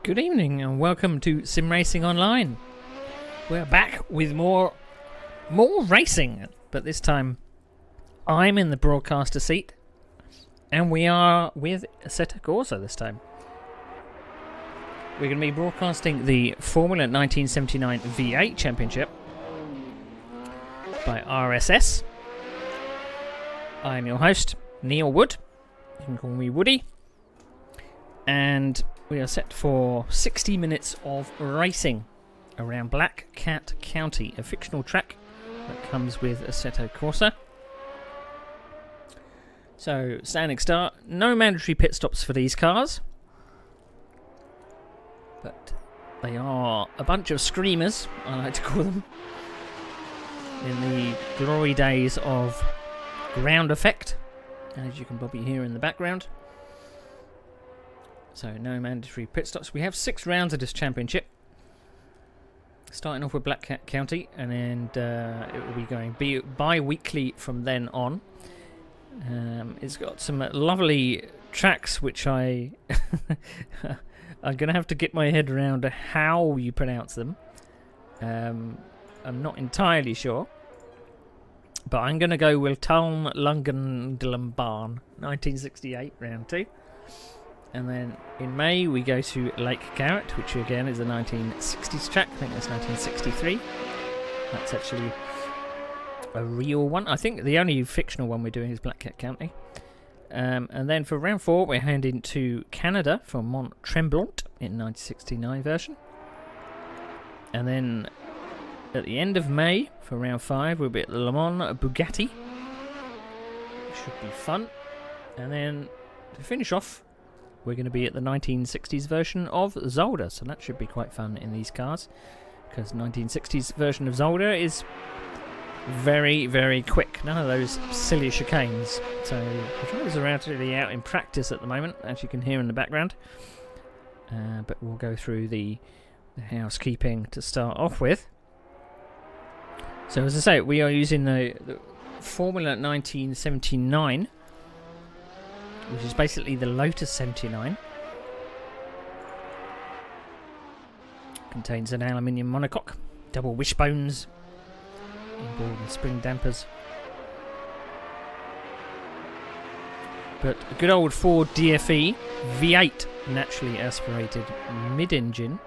Good evening and welcome to Sim Racing Online. We're back with more racing, but this time I'm in the broadcaster seat and we are with Assetto Corsa this time. We're going to be broadcasting the Formula 1979 V8 Championship by RSS. I'm your host, Neil Wood. You can call me Woody. And we are set for 60 minutes of racing around Black Cat County, a fictional track that comes with Assetto Corsa. So, standing start, no mandatory pit stops for these cars, but they are a bunch of screamers, I like to call them, in the glory days of ground effect, as you can probably hear in the background. So no mandatory pit stops. We have 6 rounds of this championship, starting off with Black Cat County, and then it will be going bi-weekly from then on. It's got some lovely tracks which I'm going to have to get my head around how you pronounce them. I'm not entirely sure, but I'm going to go with Talm Lungendellenbahn 1968 round 2. And then in May we go to Lake Garrett, which again is a 1960s track. I think that's 1963. That's actually a real one. I think the only fictional one we're doing is Black Cat County. And then for round 4 we're heading to Canada for Mont Tremblant in 1969 version. And then at the end of May for round 5 we'll be at the Le Mans Bugatti. Should be fun. And then to finish off, we're going to be at the 1960s version of Zolder, so that should be quite fun in these cars, because 1960s version of Zolder is very, very quick. None of those silly chicanes. So the drivers are actually out in practice at the moment, as you can hear in the background. But we'll go through the housekeeping to start off with. So as I say, we are using the Formula 1979, which is basically the Lotus 79. Contains an aluminium monocoque, double wishbones, inboard and spring dampers. But a good old Ford DFE V8 naturally aspirated mid-engine,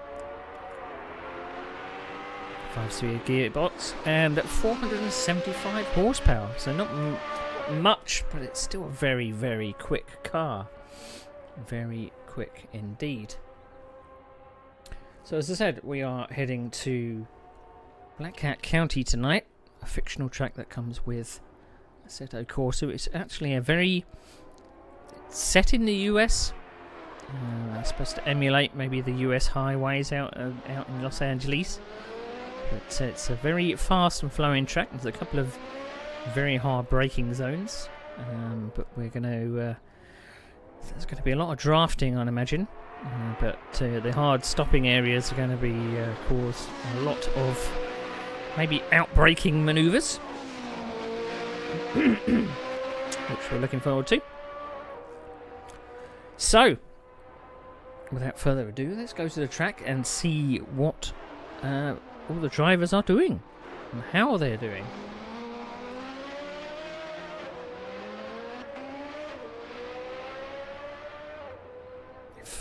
5-speed gearbox, and 475 horsepower. So not much, but it's still a very, very quick car. Very quick indeed. So as I said, we are heading to Black Cat County tonight, a fictional track that comes with Assetto Corsa. It's actually it's set in the US. It's supposed to emulate maybe the US highways out in Los Angeles. But it's a very fast and flowing track. There's a couple of very hard braking zones, but we're going to there's going to be a lot of drafting, I'd imagine, but the hard stopping areas are going to be cause a lot of maybe out-braking manoeuvres, which we're looking forward to. So without further ado, let's go to the track and see what all the drivers are doing and how they're doing.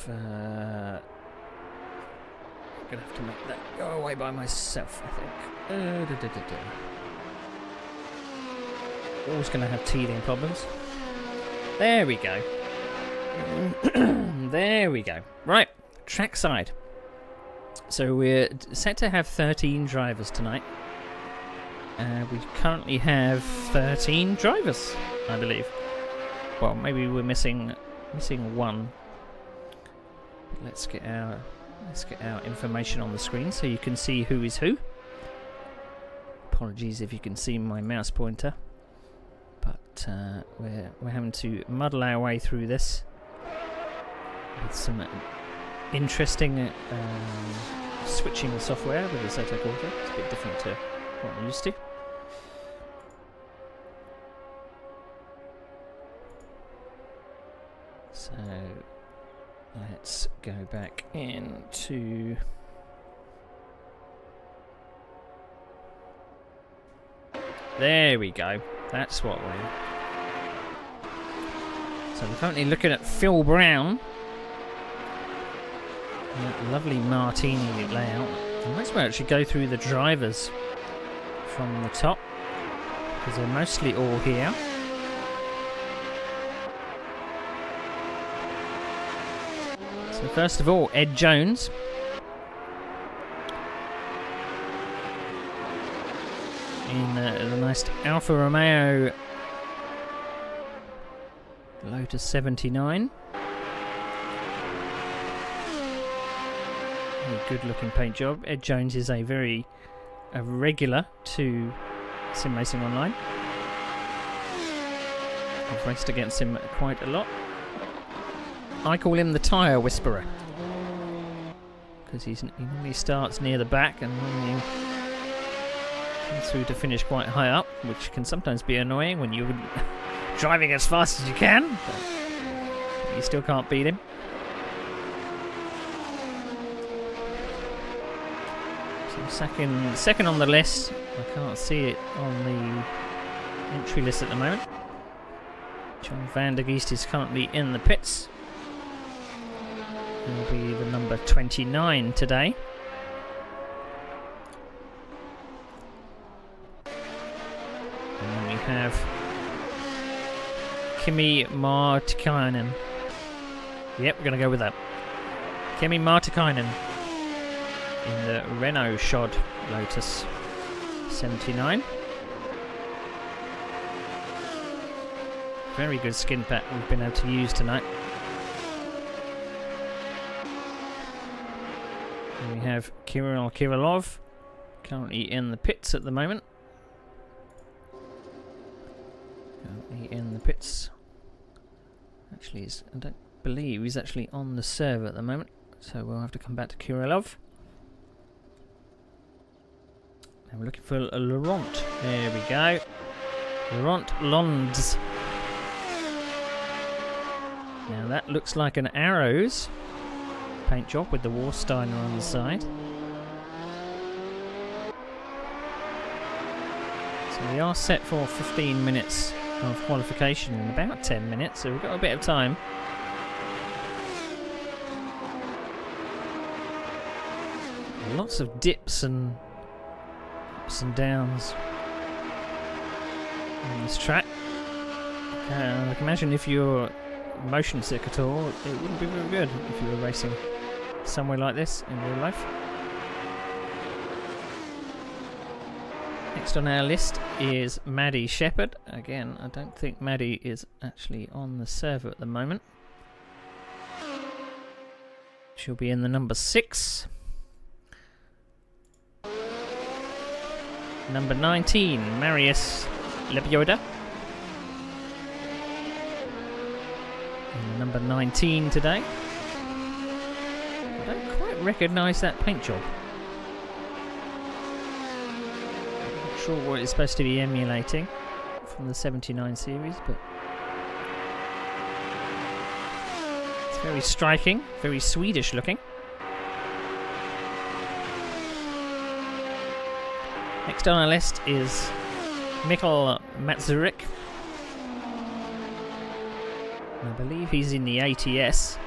I'm gonna have to make that go away by myself, I think. Always gonna have teething problems. There we go. There we go. Right, trackside. So we're set to have 13 drivers tonight. We currently have 13 drivers, I believe. Well, maybe we're missing one. Let's get our information on the screen so you can see who is who. Apologies if you can see my mouse pointer, but we're having to muddle our way through this with some interesting switching the software with the Assetto Corsa. It's a bit different to what I'm used to. So Let's go back into... There we go. That's what we're... So we're currently looking at Phil Brown. That lovely martini layout. I might as well actually go through the drivers from the top, because they're mostly all here. So first of all, Ed Jones. In the nice Alfa Romeo Lotus 79. A good looking paint job. Ed Jones is a regular to Sim Racing Online. I've raced against him quite a lot. I call him the tyre whisperer, because he normally starts near the back and normally comes through to finish quite high up, which can sometimes be annoying when you're driving as fast as you can, but you still can't beat him. So second on the list. I can't see it on the entry list at the moment. John van der Geest is currently in the pits. He'll be the number 29 today. And then we have Kimi Martikainen. Yep, we're going to go with that. Kimi Martikainen in the Renault Shod Lotus 79. Very good skin pack we've been able to use tonight. And we have Kirill Kirillov currently in the pits at the moment. Actually, I don't believe he's actually on the server at the moment, so we'll have to come back to Kirillov. And we're looking for Laurent. There we go. Laurent Londs. Now that looks like an Arrows paint job with the Warsteiner on the side. So we are set for 15 minutes of qualification in about 10 minutes, so we've got a bit of time. Lots of dips and ups and downs on this track. I can imagine if you're motion sick at all, it wouldn't be very good if you were racing somewhere like this in real life. Next on our list is Maddie Shepherd. Again, I don't think Maddie is actually on the server at the moment. She'll be in the number 6. Number 19, Marius Lebioda. Number 19 today. I don't quite recognise that paint job. I'm not sure what it's supposed to be emulating from the 79 series, but it's very striking, very Swedish looking. Next on our list is Mikkel Matsurik. I believe he's in the ATS.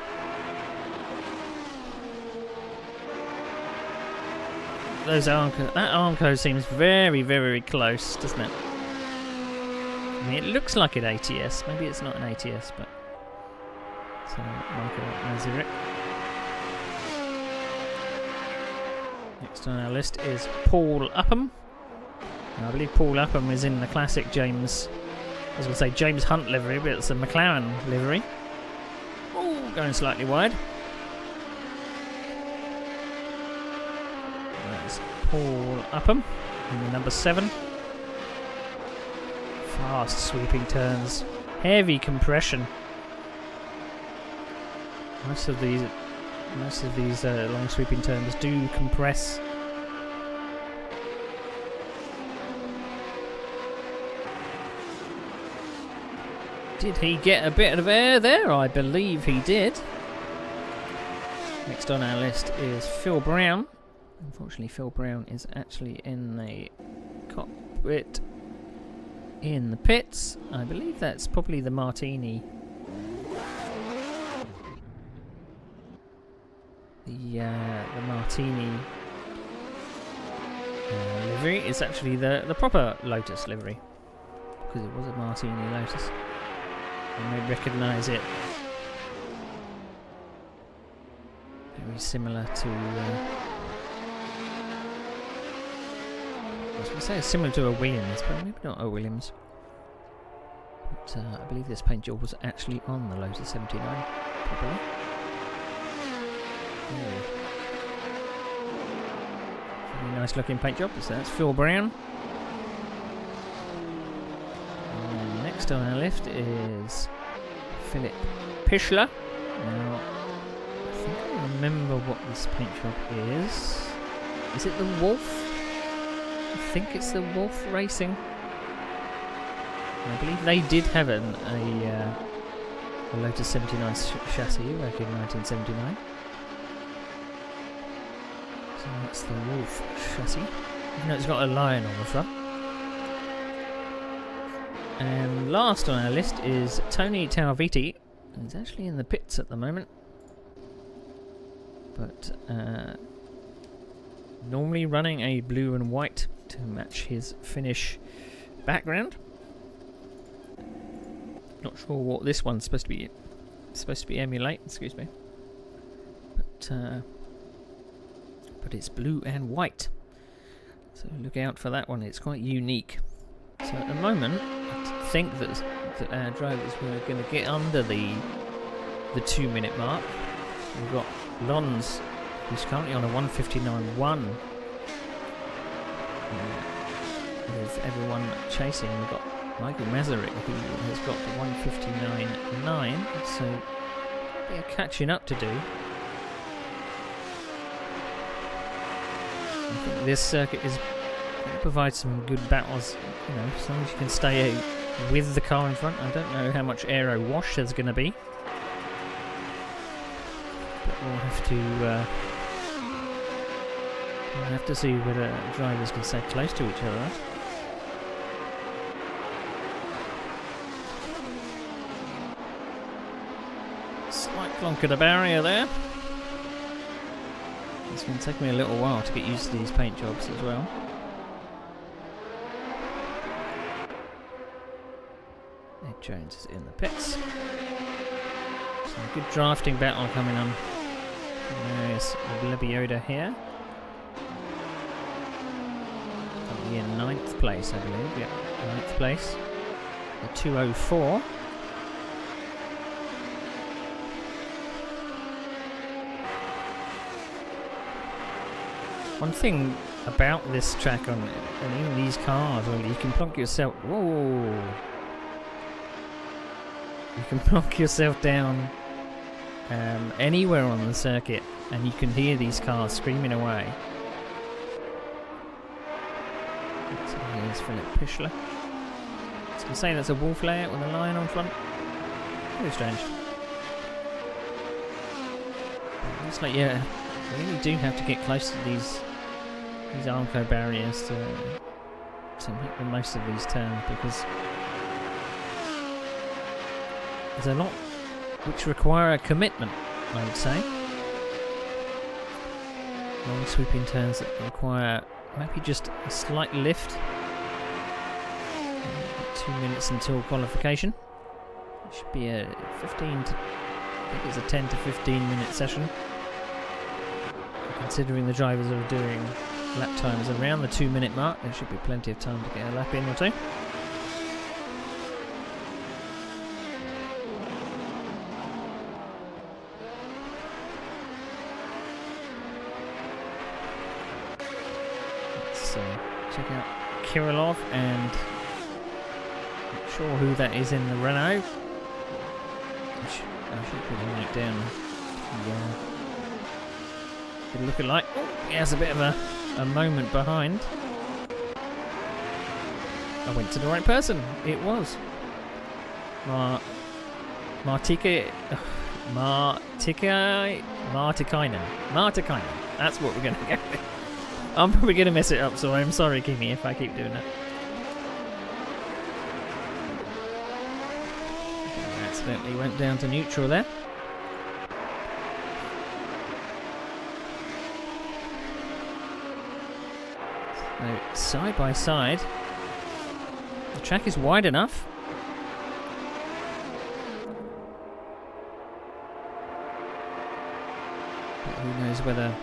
That Armco seems very, very close, doesn't it? I mean, it looks like an ATS. Maybe it's not an ATS, but... So, Michael Mazurik. Next on our list is Paul Upham. And I believe Paul Upham is in the classic James... I was going to say James Hunt livery, but it's a McLaren livery. Oh, going slightly wide. That's Paul Upham in the number 7. Fast sweeping turns, heavy compression. Most of these long sweeping turns do compress. Did he get a bit of air there? I believe he did. Next on our list is Phil Brown. Unfortunately, Phil Brown is actually in the cockpit in the pits. I believe that's probably the Martini. The Martini livery is actually the proper Lotus livery, because it was a Martini Lotus. You may recognise it. Very similar to. I was going to say it's similar to a Williams, but maybe not a Williams. But I believe this paint job was actually on the Lotus 79, probably. Very nice looking paint job. So that's Phil Brown. And then next on our list is Philip Pichler. Now, I think I remember what this paint job is. Is it the Wolf? I think it's the Wolf Racing. I believe they did have a Lotus 79 chassis back in 1979. So that's the Wolf chassis. Even though it's got a lion on the front. And last on our list is Tony Tauviti. He's actually in the pits at the moment. But normally running a blue and white to match his Finnish background. Not sure what this one's supposed to be emulate, excuse me. But it's blue and white. So look out for that one, it's quite unique. So at the moment, I think that our drivers were going to get under the 2 minute mark. We've got Lons, who's currently on a 1:59.1. With everyone chasing, we've got Michael Masaryk, who has got the 1:59.9, so a bit of catching up to do. I think this circuit is going to provide some good battles, you know, as long as you can stay with the car in front. I don't know how much aero wash there's going to be, but we'll have to see whether drivers can stay close to each other. Slight clonk at the barrier there. It's going to take me a little while to get used to these paint jobs as well. Ed Jones is in the pits. Some good drafting battle coming on. There's Lebioda here. Currently in 9th place, I believe. Yep, 9th place. The 2:04. One thing about this track and even these cars, well, you can plonk yourself. Whoa! You can plonk yourself down anywhere on the circuit, and you can hear these cars screaming away. So here's Philip Pichler. I was going to say that's a Wolf layout with a lion on front. Very strange. Looks like, yeah, you really do have to get close to these Armco barriers to make the most of these turns, because there's a lot which require a commitment, I would say. Long sweeping turns that require maybe just a slight lift. 2 minutes until qualification. It should be a 15 to, I think it's a 10 to 15 minute session. Considering the drivers are doing lap times around the 2 minute mark, there should be plenty of time to get a lap in or two. Let's check out Kirillov, and not sure who that is in the Renault. I should put the light down. Yeah. Good looking like. Oh, he has a bit of a moment behind. I went to the right person. It was Martikainen. That's what we're going to go with. I'm probably going to mess it up, so I'm sorry, Kimi, if I keep doing that. Accidentally went down to neutral there. So, side by side. The track is wide enough. But who knows whether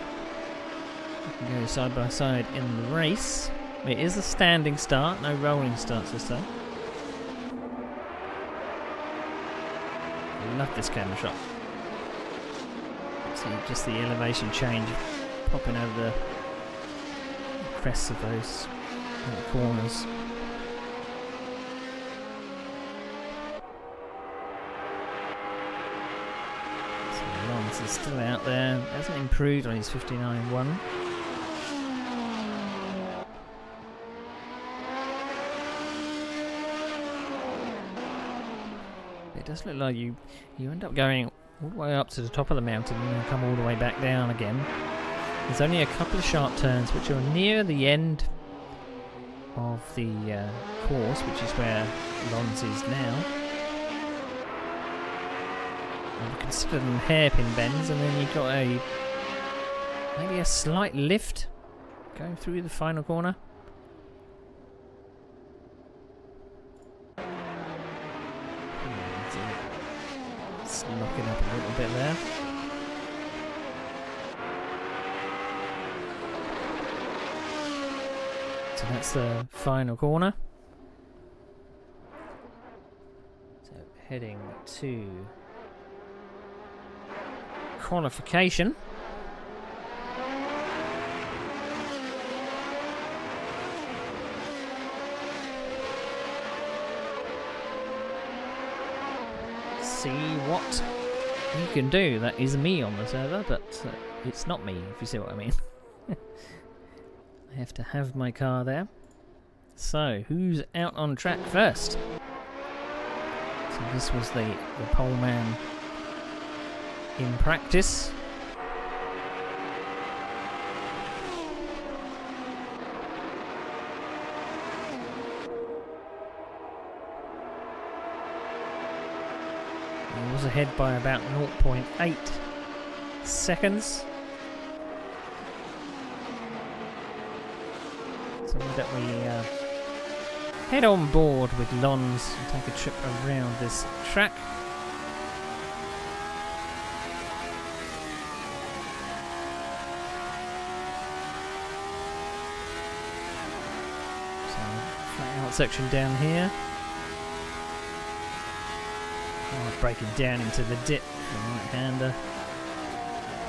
we can go side by side in the race. It is a standing start, no rolling starts this time. I love this camera shot. See just the elevation change popping over the crests of those corners. So Lance is still out there, hasn't improved on his 59.1. It does look like you end up going all the way up to the top of the mountain and then come all the way back down again. There's only a couple of sharp turns which are near the end of the course, which is where Lons is now. I would consider them hairpin bends, and then you've got maybe a slight lift going through the final corner. It's locking up a little bit there. So that's the final corner. So heading to qualification. See what you can do. That is me on the server, but it's not me, if you see what I mean. I have to have my car there. So, who's out on track first? So this was the pole man in practice. He was ahead by about 0.8 seconds. So that we head on board with Lons and take a trip around this track. So, flat out section down here. Oh, breaking down into the dip for the right-hander.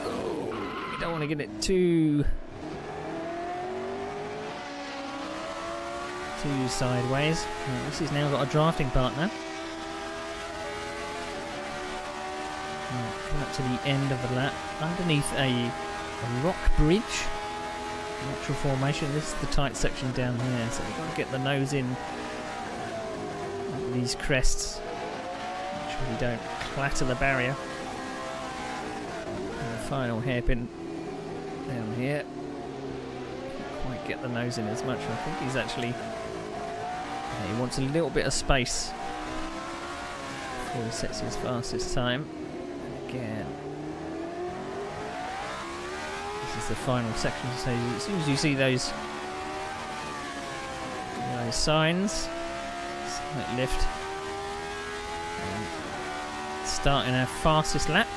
Oh, you don't want to get it too sideways. This has now got a drafting partner. Coming up to the end of the lap, underneath a rock bridge, natural formation. This is the tight section down here, so we've got to get the nose in these crests, make sure we don't clatter the barrier. And the final hairpin down here. Can't quite get the nose in as much. I think he's actually. He wants a little bit of space before he sets his fastest time. Again, this is the final section, so as soon as you see those signs, slight lift, and starting our fastest lap.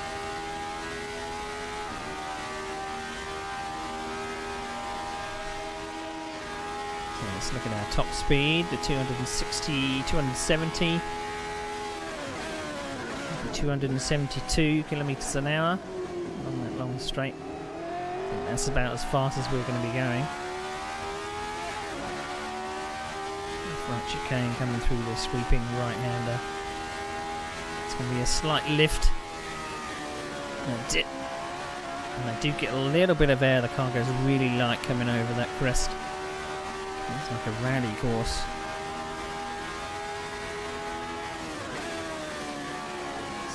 Let's look at our top speed, the 260, 270, 272 kilometers an hour on that long straight. I think that's about as fast as we're going to be going. Right chicane coming through the sweeping right-hander. It's going to be a slight lift and a dip. And I do get a little bit of air. The car goes really light coming over that crest. It's like a rally course.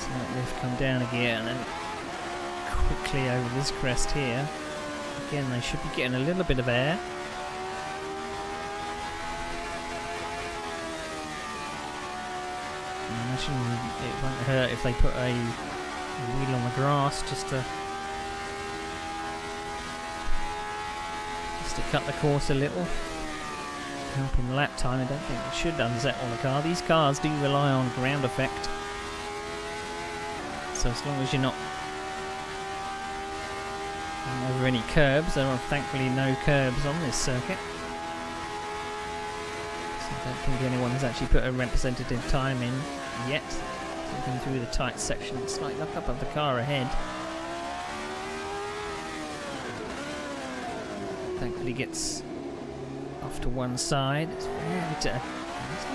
Slight lift, come down again, and then quickly over this crest here. Again, they should be getting a little bit of air. I imagine it won't hurt if they put a wheel on the grass just to cut the course a little. Helping lap time. I don't think it should unsettle the car. These cars do rely on ground effect. So as long as you're not going over any curbs, there are thankfully no curbs on this circuit. So I don't think anyone has actually put a representative time in yet. Looking through the tight section, slight lock up of the car ahead. Thankfully gets off to one side. It's very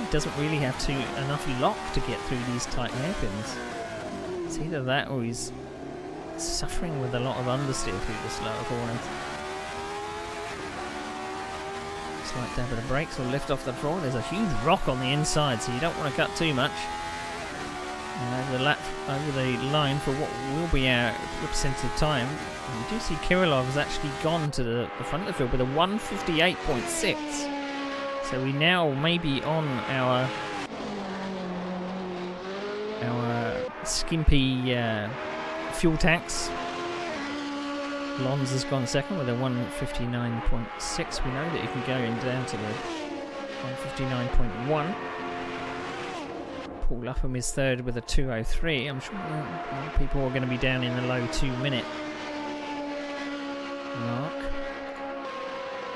he doesn't really have enough lock to get through these tight hairpins. It's either that or he's suffering with a lot of understeer through the slower corners. Slight dab of the brakes will lift off the floor. There's a huge rock on the inside, so you don't want to cut too much. And over the line for what will be our representative time. And you do see Kirillov has actually gone to the front of the field with a 1:58.6. So we now may be on our skimpy fuel tanks. Lons has gone second with a 1:59.6. We know that you can go down to the 1:59.1. Paul Upham is third with a 2:03. I'm sure people are going to be down in the low 2-minute mark.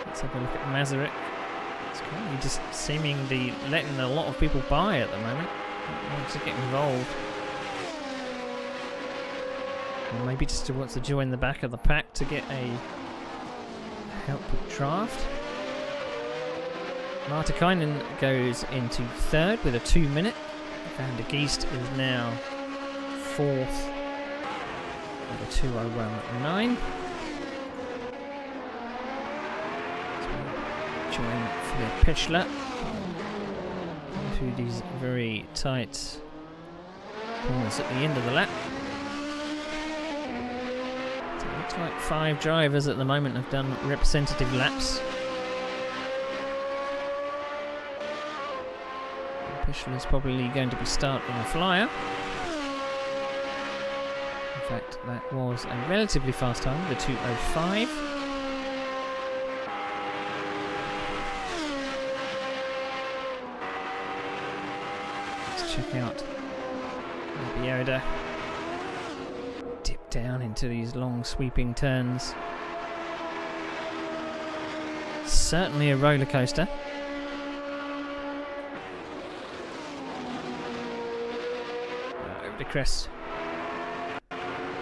Let's have a look at Masaryk. It's currently just seemingly letting a lot of people by at the moment. Wants to get involved. Or maybe just wants to join the back of the pack to get a help with draft. Martikainen goes into third with a 2-minute. Van der Geest is now fourth with a 2:01.9. Join Philipp Pichler through these very tight corners at the end of the lap. So it looks like 5 drivers at the moment have done representative laps. Pichler is probably going to be starting a flyer. In fact, that was a relatively fast time, the 2:05. Let's check out Lebioda. Dip down into these long sweeping turns. Certainly a roller coaster. The crest.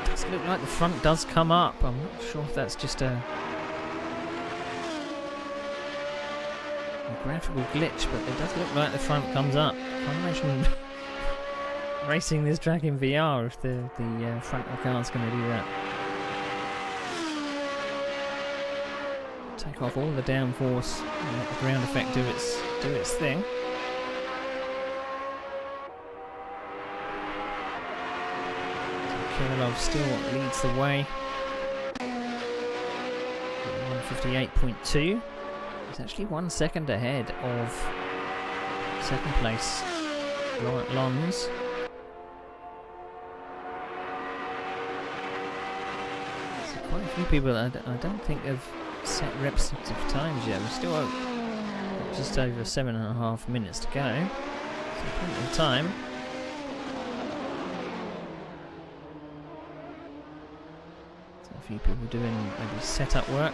Does look like the front does come up. I'm not sure if that's just a graphical glitch, but it does look like the front comes up. I can't imagine racing this track in VR if the front of the car's going to do that. Take off all the downforce and let the ground effect do its thing. Kirillov still leads the way. 1:58.2. He's actually 1 second ahead of second place Laurent Lons. So quite a few people I don't think have set representative times yet. We're still just over 7.5 minutes to go. So plenty of time. A few people doing maybe setup work.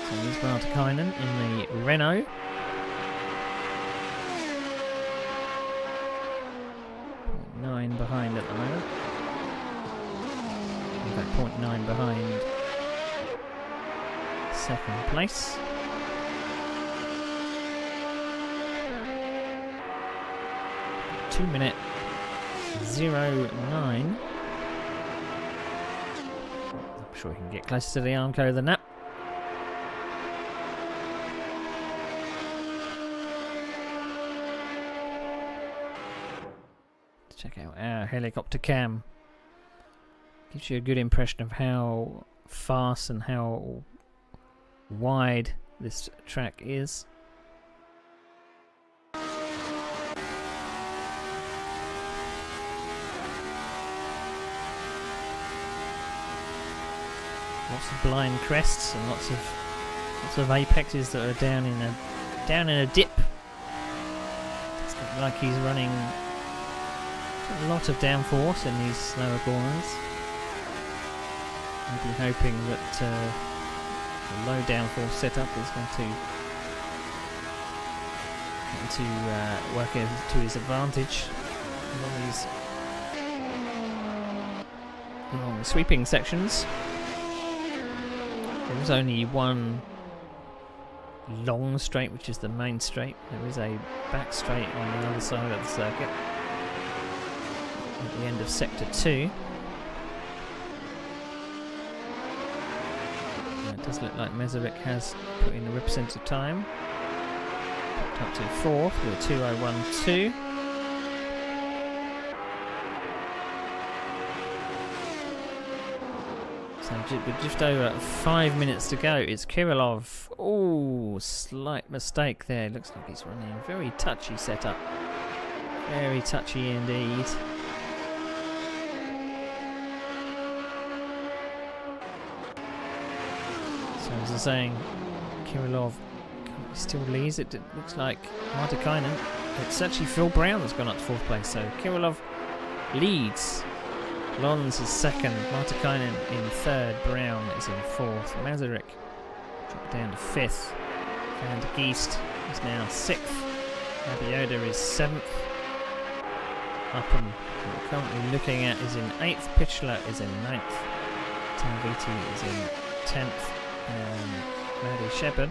So here's Martikainen in the Renault. 0.9 behind at the moment. In fact, 0.9 behind second place. 2:09. I'm sure we can get closer to the Armco than that. check out our helicopter cam. Gives you a good impression of how fast and how wide this track is. Lots of blind crests and lots of apexes that are down in a dip. It's not like he's running a lot of downforce in these slower corners. I'd be hoping that the low downforce setup is going to work to his advantage along the sweeping sections. There is only one long straight, which is the main straight. There is a back straight on the other side of the circuit at the end of sector 2. It does look like Mezevic has put in the representative time. Popped up to 4th with a 2:01.2. So with just over 5 minutes to go, it's Kirilov. Oh, slight mistake there. Looks like he's running a very touchy setup. Very touchy indeed. So as I was saying, Kirilov still leads. It looks like Martikainen. It's actually Phil Brown that's gone up to 4th place. So Kirilov leads. Lons is 2nd, Martikainen in 3rd, Brown is in 4th, Masaryk dropped down to 5th, Van der Geest is now 6th, Abioda is 7th, Upham, we're currently looking at, is in 8th, Pitchler is in 9th, Tanviti is in 10th, and Maddie Shepherd.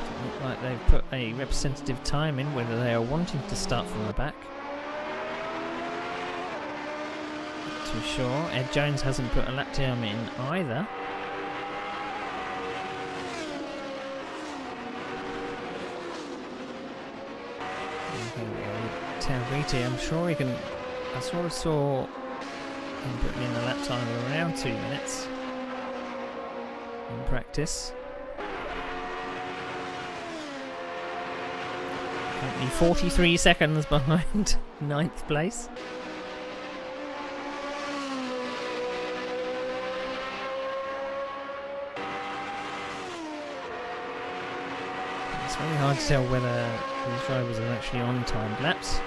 Doesn't look like they've put a representative time in, whether they are wanting to start from the back. Too sure. Ed Jones hasn't put a lap time in either. Tanviti, I'm sure he can. I sort of saw him putting in a lap time of around 2 minutes in practice. Currently 43 seconds behind 9th place. It's very hard to tell whether these drivers are actually on timed laps.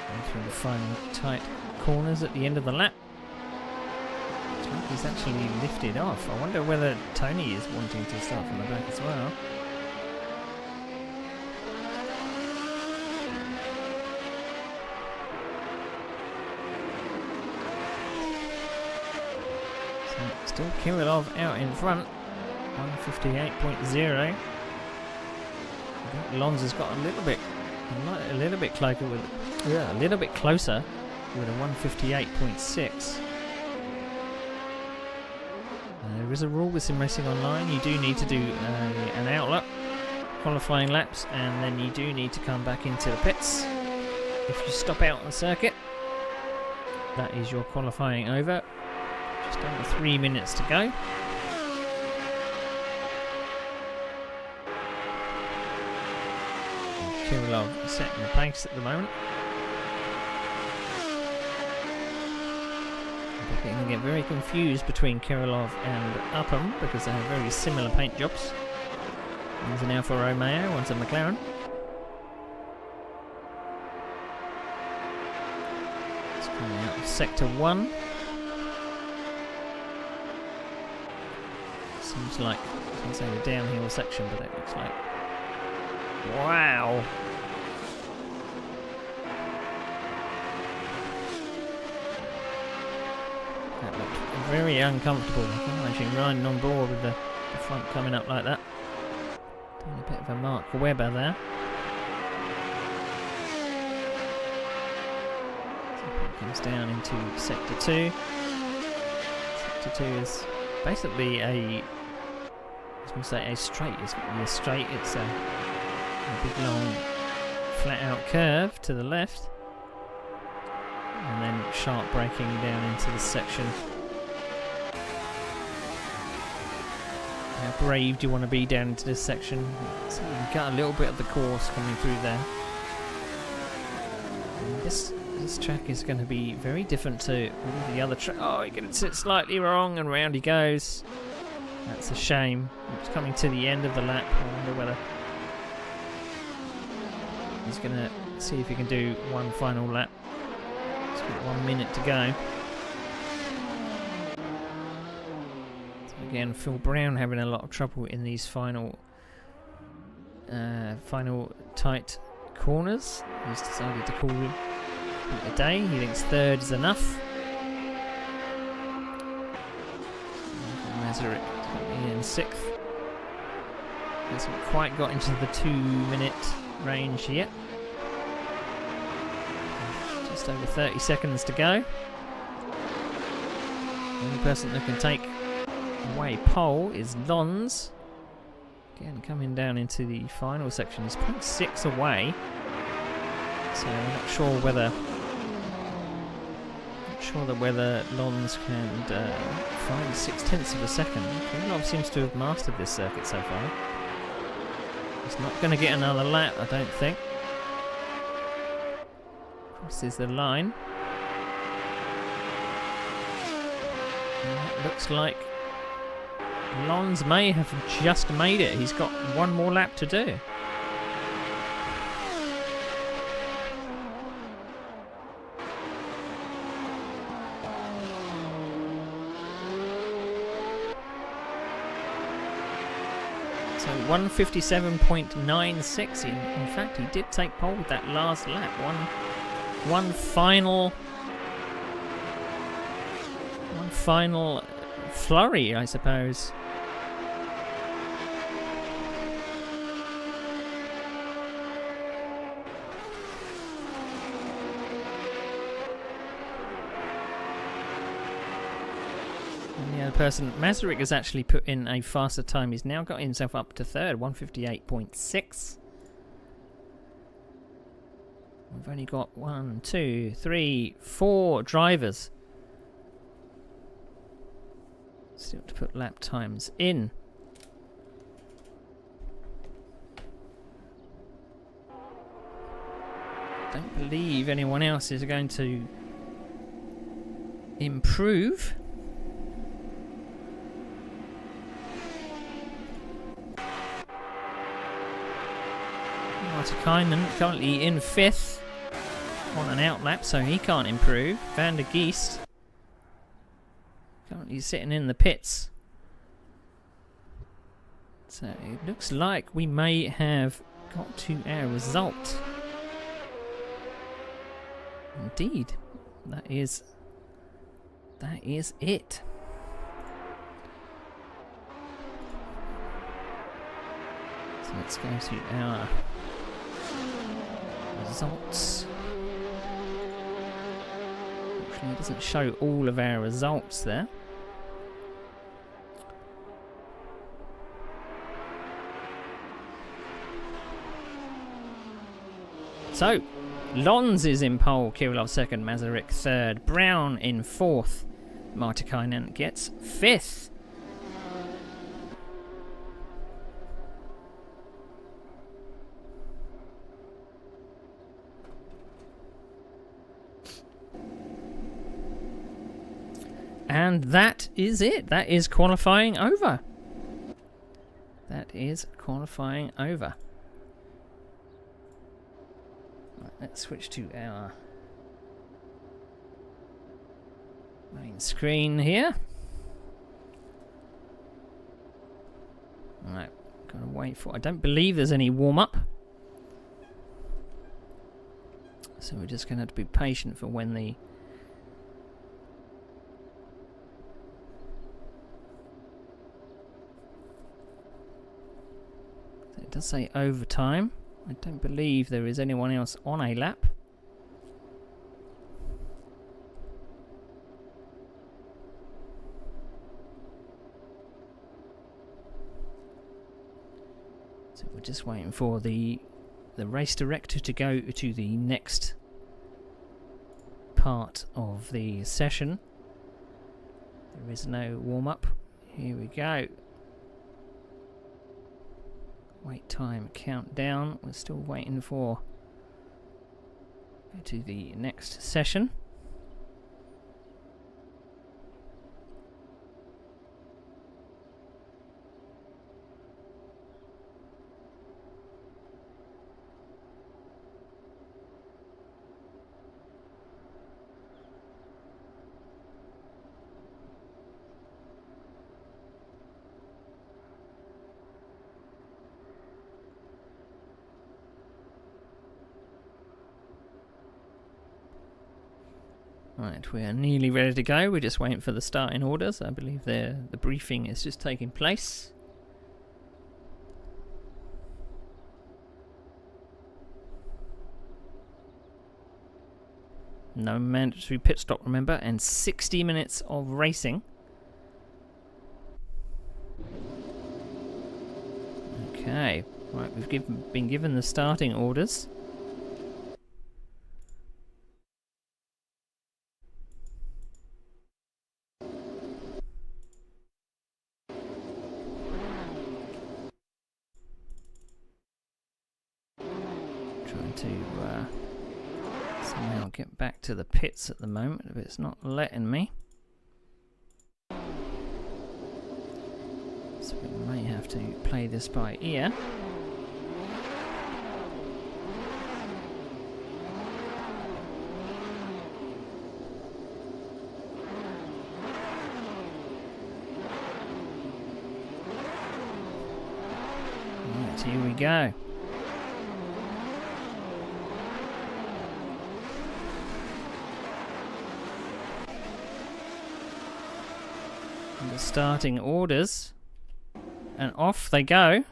Going through the final tight corners at the end of the lap. He's actually lifted off. I wonder whether Tony is wanting to start from the back as well. So still Kirilov out in front, 158.0. I think Lons has got a little bit closer with a 158.6. There is a rule with Sim Racing Online. You do need to do an outlet, qualifying laps, and then you do need to come back into the pits. If you stop out on the circuit, that is your qualifying over. Just under 3 minutes to go. Kirilov setting the pace at the moment. You're going to get very confused between Kirilov and Upham because they have very similar paint jobs. One's an Alfa Romeo, one's a McLaren. It's coming out of Sector 1. Seems like, I was going to say the downhill section, but it looks like... Wow! That looked very uncomfortable. I can imagine riding on board with the front coming up like that. Doing a bit of a Mark Webber there. comes down into Sector 2. Sector 2 is basically I was going to say a straight. It's not really a straight, it's a big long flat out curve to the left. And then sharp braking down into this section. How brave do you want to be down into this section? So you've got a little bit of the course coming through there. And this track is going to be very different to all the other track. Oh, he gets it slightly wrong and round he goes. That's a shame. It's coming to the end of the lap. I wonder whether he's going to see if he can do one final lap. It's got 1 minute to go. Again, Phil Brown having a lot of trouble in these final tight corners. He's decided to call it a day. He thinks third is enough. Mazurek in sixth. Hasn't quite got into the 2 minute range yet. Just over 30 seconds to go. The only person that can take away pole is Lons. Again, coming down into the final section. He's 0.6 away. So I'm not sure whether Lons can find 0.6 of a second. Krylov seems to have mastered this circuit so far. He's not going to get another lap, I don't think. Crosses the line. And that looks like Lons may have just made it. He's got one more lap to do. So 1:57.96. In fact, he did take pole with that last lap. One final flurry, I suppose. And the other person, Mazurek, has actually put in a faster time. He's now got himself up to third, 1:58.6. We've only got 1, 2, 3, 4 drivers still to put lap times in. Don't believe anyone else is going to improve. Martikainen currently in 5th on an out lap, so he can't improve. Van der Geest currently sitting in the pits. So it looks like we may have got to our result. Indeed, that is it. So let's go to our results. Unfortunately, it doesn't show all of our results there. So, Lons is in pole, Kirillov second, Mazurek third, Brown in 4th, Martikainen gets 5th. And that is it. That is qualifying over. That is qualifying over. Right, let's switch to our main screen here. Alright, gotta wait for... I don't believe there's any warm-up. So we're just gonna have to be patient for when the... It does say overtime. I don't believe there is anyone else on a lap. So we're just waiting for the race director to go to the next part of the session. There is no warm-up. Here we go. Wait time countdown. We're still waiting for go to the next session. Right, we are nearly ready to go. We're just waiting for the starting orders. I believe the briefing is just taking place. No mandatory pit stop, remember, and 60 minutes of racing. Okay, right, we've been given the starting orders. Trying to somehow get back to the pits at the moment, but it's not letting me. So we may have to play this by ear. Right, here we go. The starting orders, and off they go.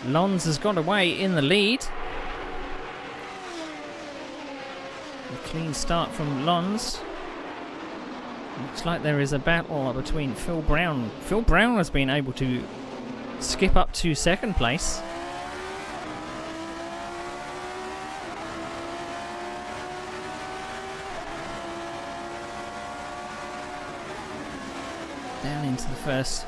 Lons has got away in the lead. A clean start from Lons. Looks like there is a battle between Phil Brown. Phil Brown has been able to skip up to second place. Down into the first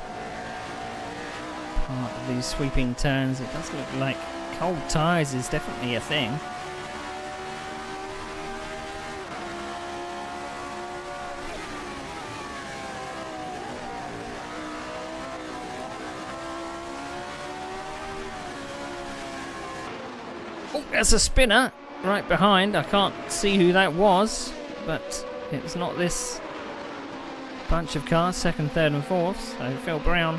part of these sweeping turns. It does look like cold tyres is definitely a thing. Oh, there's a spinner right behind. I can't see who that was, but it's not this bunch of cars, second, third and fourth. So Phil Brown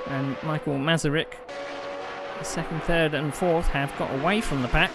and Michael Masaryk, the second, third and fourth, have got away from the pack.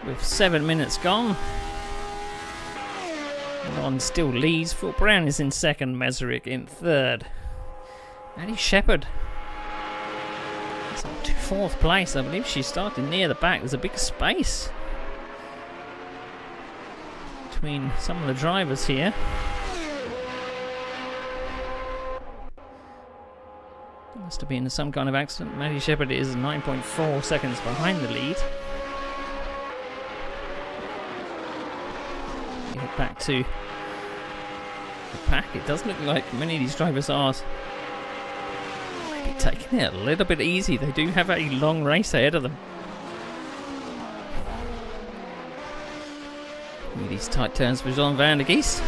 with 7 minutes gone. Lon still leads. Phil Brown is in second, Mazurek in third. Maddie Shepherd is up to fourth place. I believe she's starting near the back. There's a big space between some of the drivers here. Must have been some kind of accident. Maddie Shepherd is 9.4 seconds behind the lead. Get back to the pack. It does look like many of these drivers are maybe taking it a little bit easy. They do have a long race ahead of them. These tight turns for John van der Geest.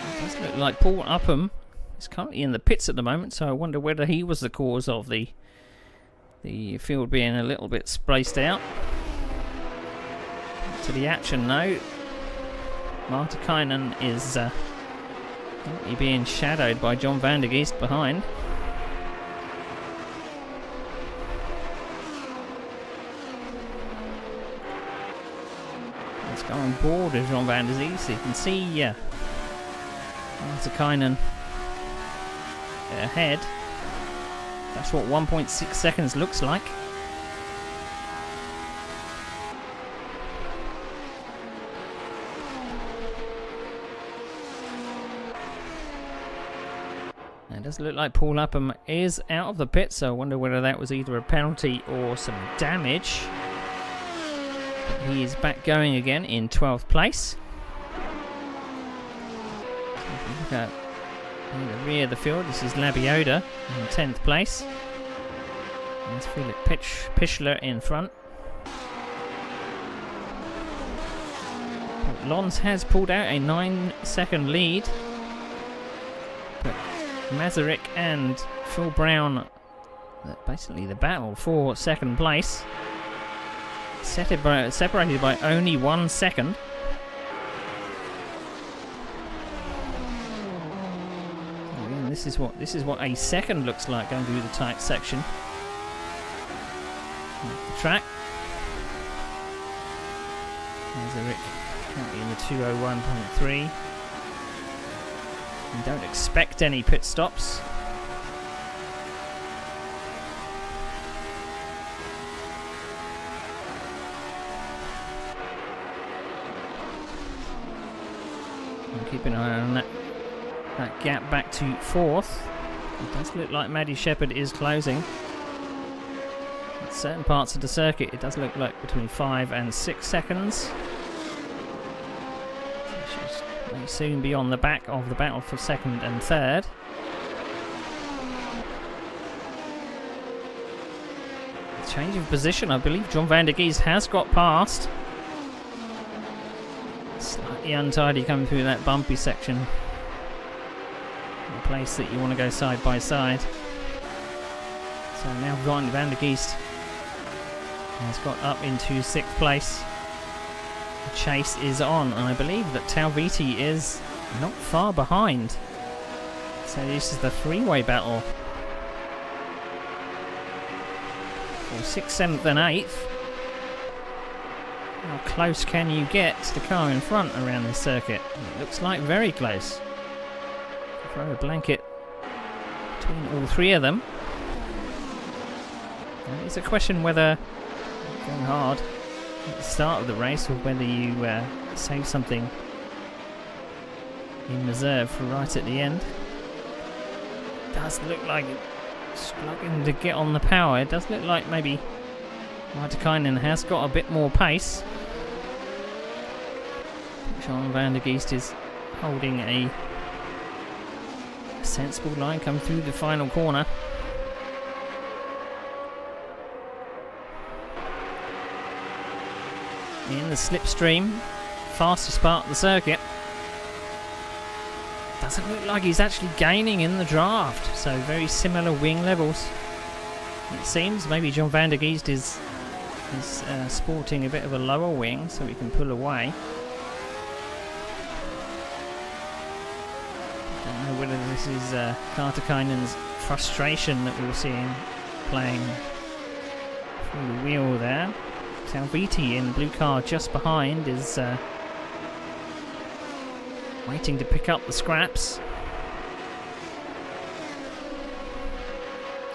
It does look like Paul Upham is currently in the pits at the moment, so I wonder whether he was the cause of the field being a little bit spaced out. To the action now. Marta Kynan is currently being shadowed by John van der Geest behind. Let's go on board with John van der Geest. You can see Marta Kynan ahead. That's what 1.6 seconds looks like. It does look like Paul Upham is out of the pit, so I wonder whether that was either a penalty or some damage. But he is back going again in 12th place. So if you look at in the rear of the field, this is Labioda in 10th place. There's Philip Pichler in front. Lons has pulled out a 9-second lead. But Mazurek and Phil Brown, basically the battle for second place, separated by only 1 second. Again, this is what a second looks like going through the tight section. The track. Mazurek currently in the 2:01.3. We don't expect any pit stops. And keep an eye on that gap back to fourth. It does look like Maddie Shepherd is closing. At certain parts of the circuit, it does look like between 5 and 6 seconds. May soon be on the back of the battle for second and third. Change of position, I believe John van der Geest has got past. Slightly untidy coming through that bumpy section. A place that you want to go side by side. So now John van der Geest has got up into 6th place. The chase is on, and I believe that Talviti is not far behind. So this is the three-way battle for 6th, 7th and 8th. How close can you get to the car in front around this circuit? It looks like very close. Throw a blanket between all three of them. And it's a question whether going hard at the start of the race or whether you save something in reserve for right at the end. It does look like it's struggling to get on the power. It does look like maybe Martikainen has got a bit more pace. John van der Geest is holding a sensible line come through the final corner. In the slipstream, fastest part of the circuit. Doesn't look like he's actually gaining in the draft, so very similar wing levels. It seems maybe John van der Geest is sporting a bit of a lower wing so he can pull away. Don't know whether This is Kartikainen's frustration that we'll see him playing through the wheel there. Talviti in the blue car just behind is waiting to pick up the scraps.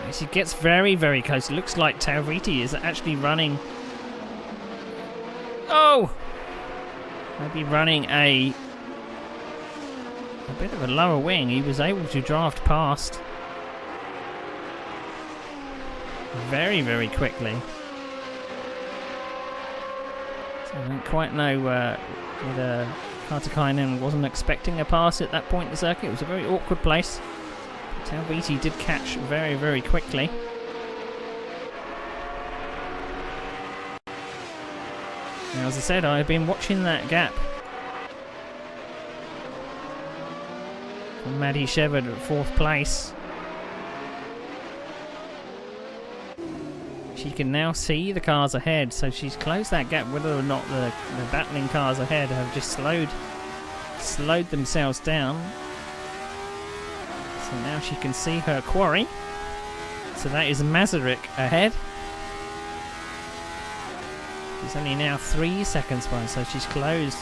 As he gets very, very close, it looks like Talviti is actually running... Oh! Maybe running a bit of a lower wing. He was able to draft past very, very quickly. So I don't quite know whether Kartikainen wasn't expecting a pass at that point in the circuit. It was a very awkward place. Talviti did catch very, very quickly. Now, as I said, I've been watching that gap from Maddie Shepard at 4th place. She can now see the cars ahead, so she's closed that gap. Whether or not the battling cars ahead have just slowed themselves down. So now she can see her quarry. So that is Masaryk ahead. She's only now 3 seconds behind, so she's closed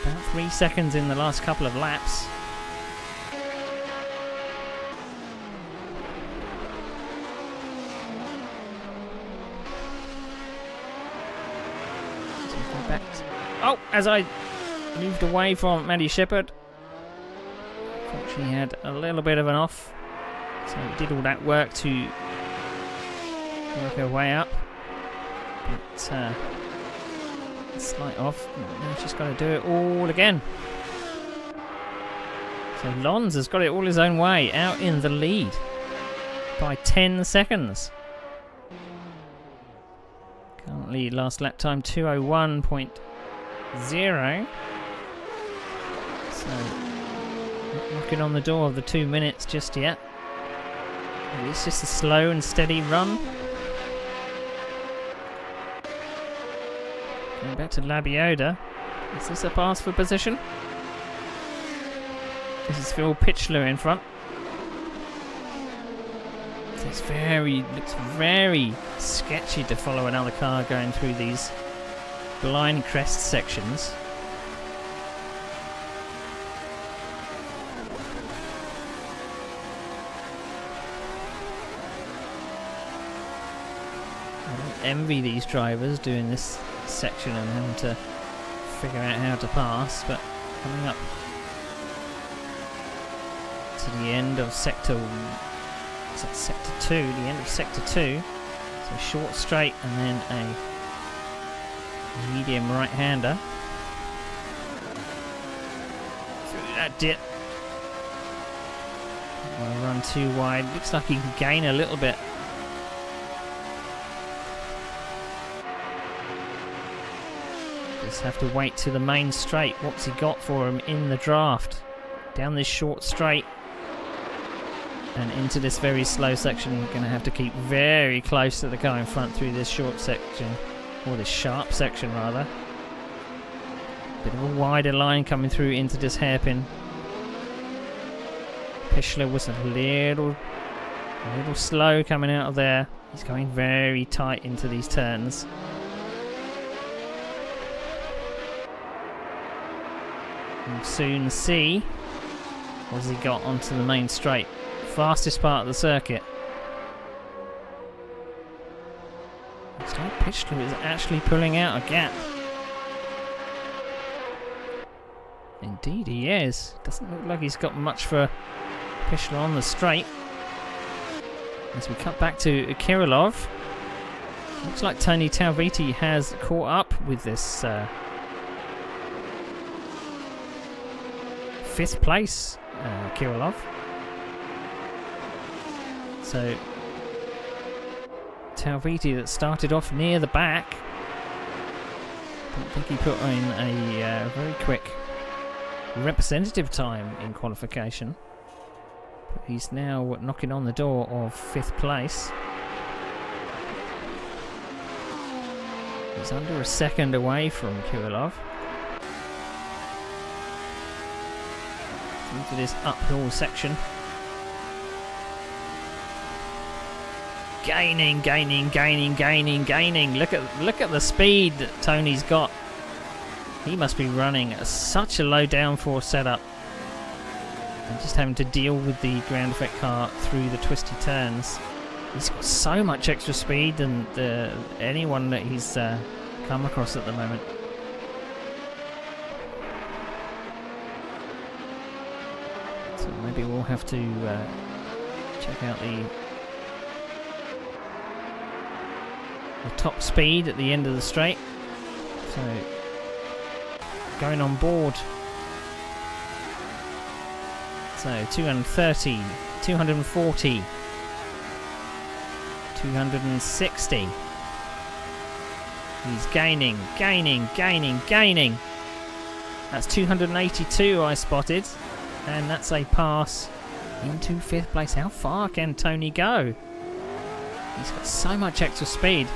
about 3 seconds in the last couple of laps. Oh, as I moved away from Maddie Shepard, thought she had a little bit of an off, so did all that work to work her way up. But a slight off. Now she's got to do it all again. So Lons has got it all his own way, out in the lead by 10 seconds. Currently last lap time 2:01.0. So not knocking on the door of the 2 minutes just yet. It's just a slow and steady run. Going back to Labioda. Is this a pass for position? This is Phil Pitchler in front. It's looks very sketchy to follow another car going through these blind crest sections. I don't envy these drivers doing this section and having to figure out how to pass, but coming up to the end of sector 2, the end of sector 2, so short straight and then a medium right-hander through that dip. Don't want to run too wide. Looks like he can gain a little bit. Just have to wait to the main straight. What's he got for him in the draft? Down this short straight and into this very slow section. You're going to have to keep very close to the car in front through this short section. Or this sharp section, rather. Bit of a wider line coming through into this hairpin. Pichler was a little slow coming out of there. He's going very tight into these turns. We'll soon see what has he got onto the main straight. Fastest part of the circuit. Looks like Pichler is actually pulling out a gap. Indeed he is. Doesn't look like he's got much for Pichler on the straight. As we cut back to Kirillov. Looks like Tony Talviti has caught up with this 5th place Kirillov. So Talviti, that started off near the back, I don't think he put in a very quick representative time in qualification, but he's now knocking on the door of 5th place. He's under a second away from Kirillov. into this uphill section. Gaining. Look at the speed that Tony's got. He must be running at such a low downforce setup. And just having to deal with the ground effect car through the twisty turns. He's got so much extra speed than anyone that he's come across at the moment. So maybe we'll have to check out the top speed at the end of the straight. So going on board. So 230, 240, 260. He's gaining. That's 282 I spotted. And that's a pass into 5th place. How far can Tony go? He's got so much extra speed.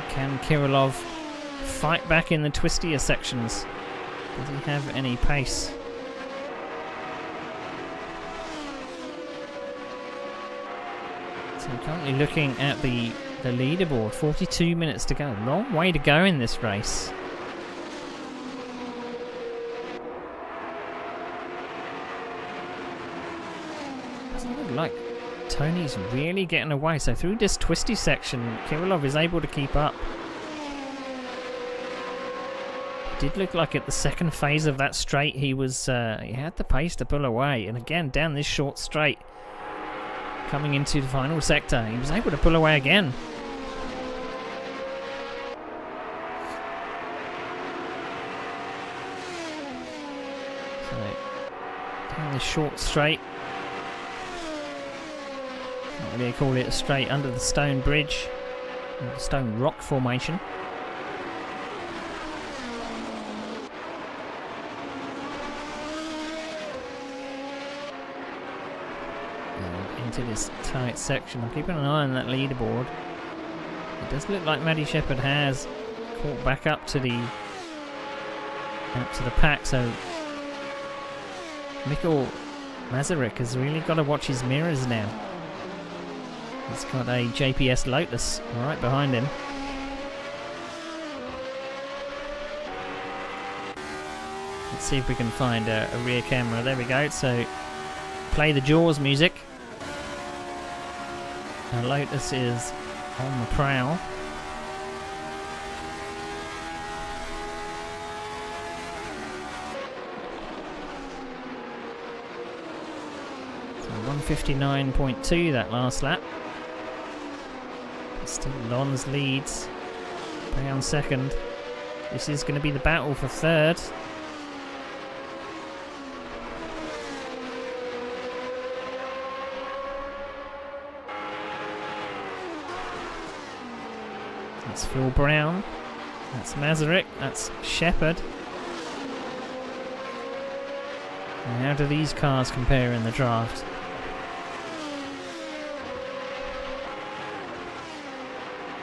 Can Kirillov fight back in the twistier sections? Does he have any pace? So currently looking at the leaderboard, 42 minutes to go. Long way to go in this race. Doesn't look like Tony's really getting away. So through this twisty section, Kirillov is able to keep up. It did look like at the second phase of that straight he was he had the pace to pull away, and again down this short straight coming into the final sector he was able to pull away again. So down this short straight, not really call it a straight, under the stone bridge, the stone rock formation. Into this tight section. I'm keeping an eye on that leaderboard. It does look like Maddie Shepherd has caught back up to the pack, so Mikkel Masaryk has really got to watch his mirrors now. He's got a JPS Lotus right behind him. Let's see if we can find a rear camera. There we go. So play the Jaws music. Now Lotus is on the prowl. So 159.2 that last lap. Still Lons leads. Brown second. This is going to be the battle for third. That's Phil Brown, that's Masaryk, that's Shepherd. And how do these cars compare in the draft?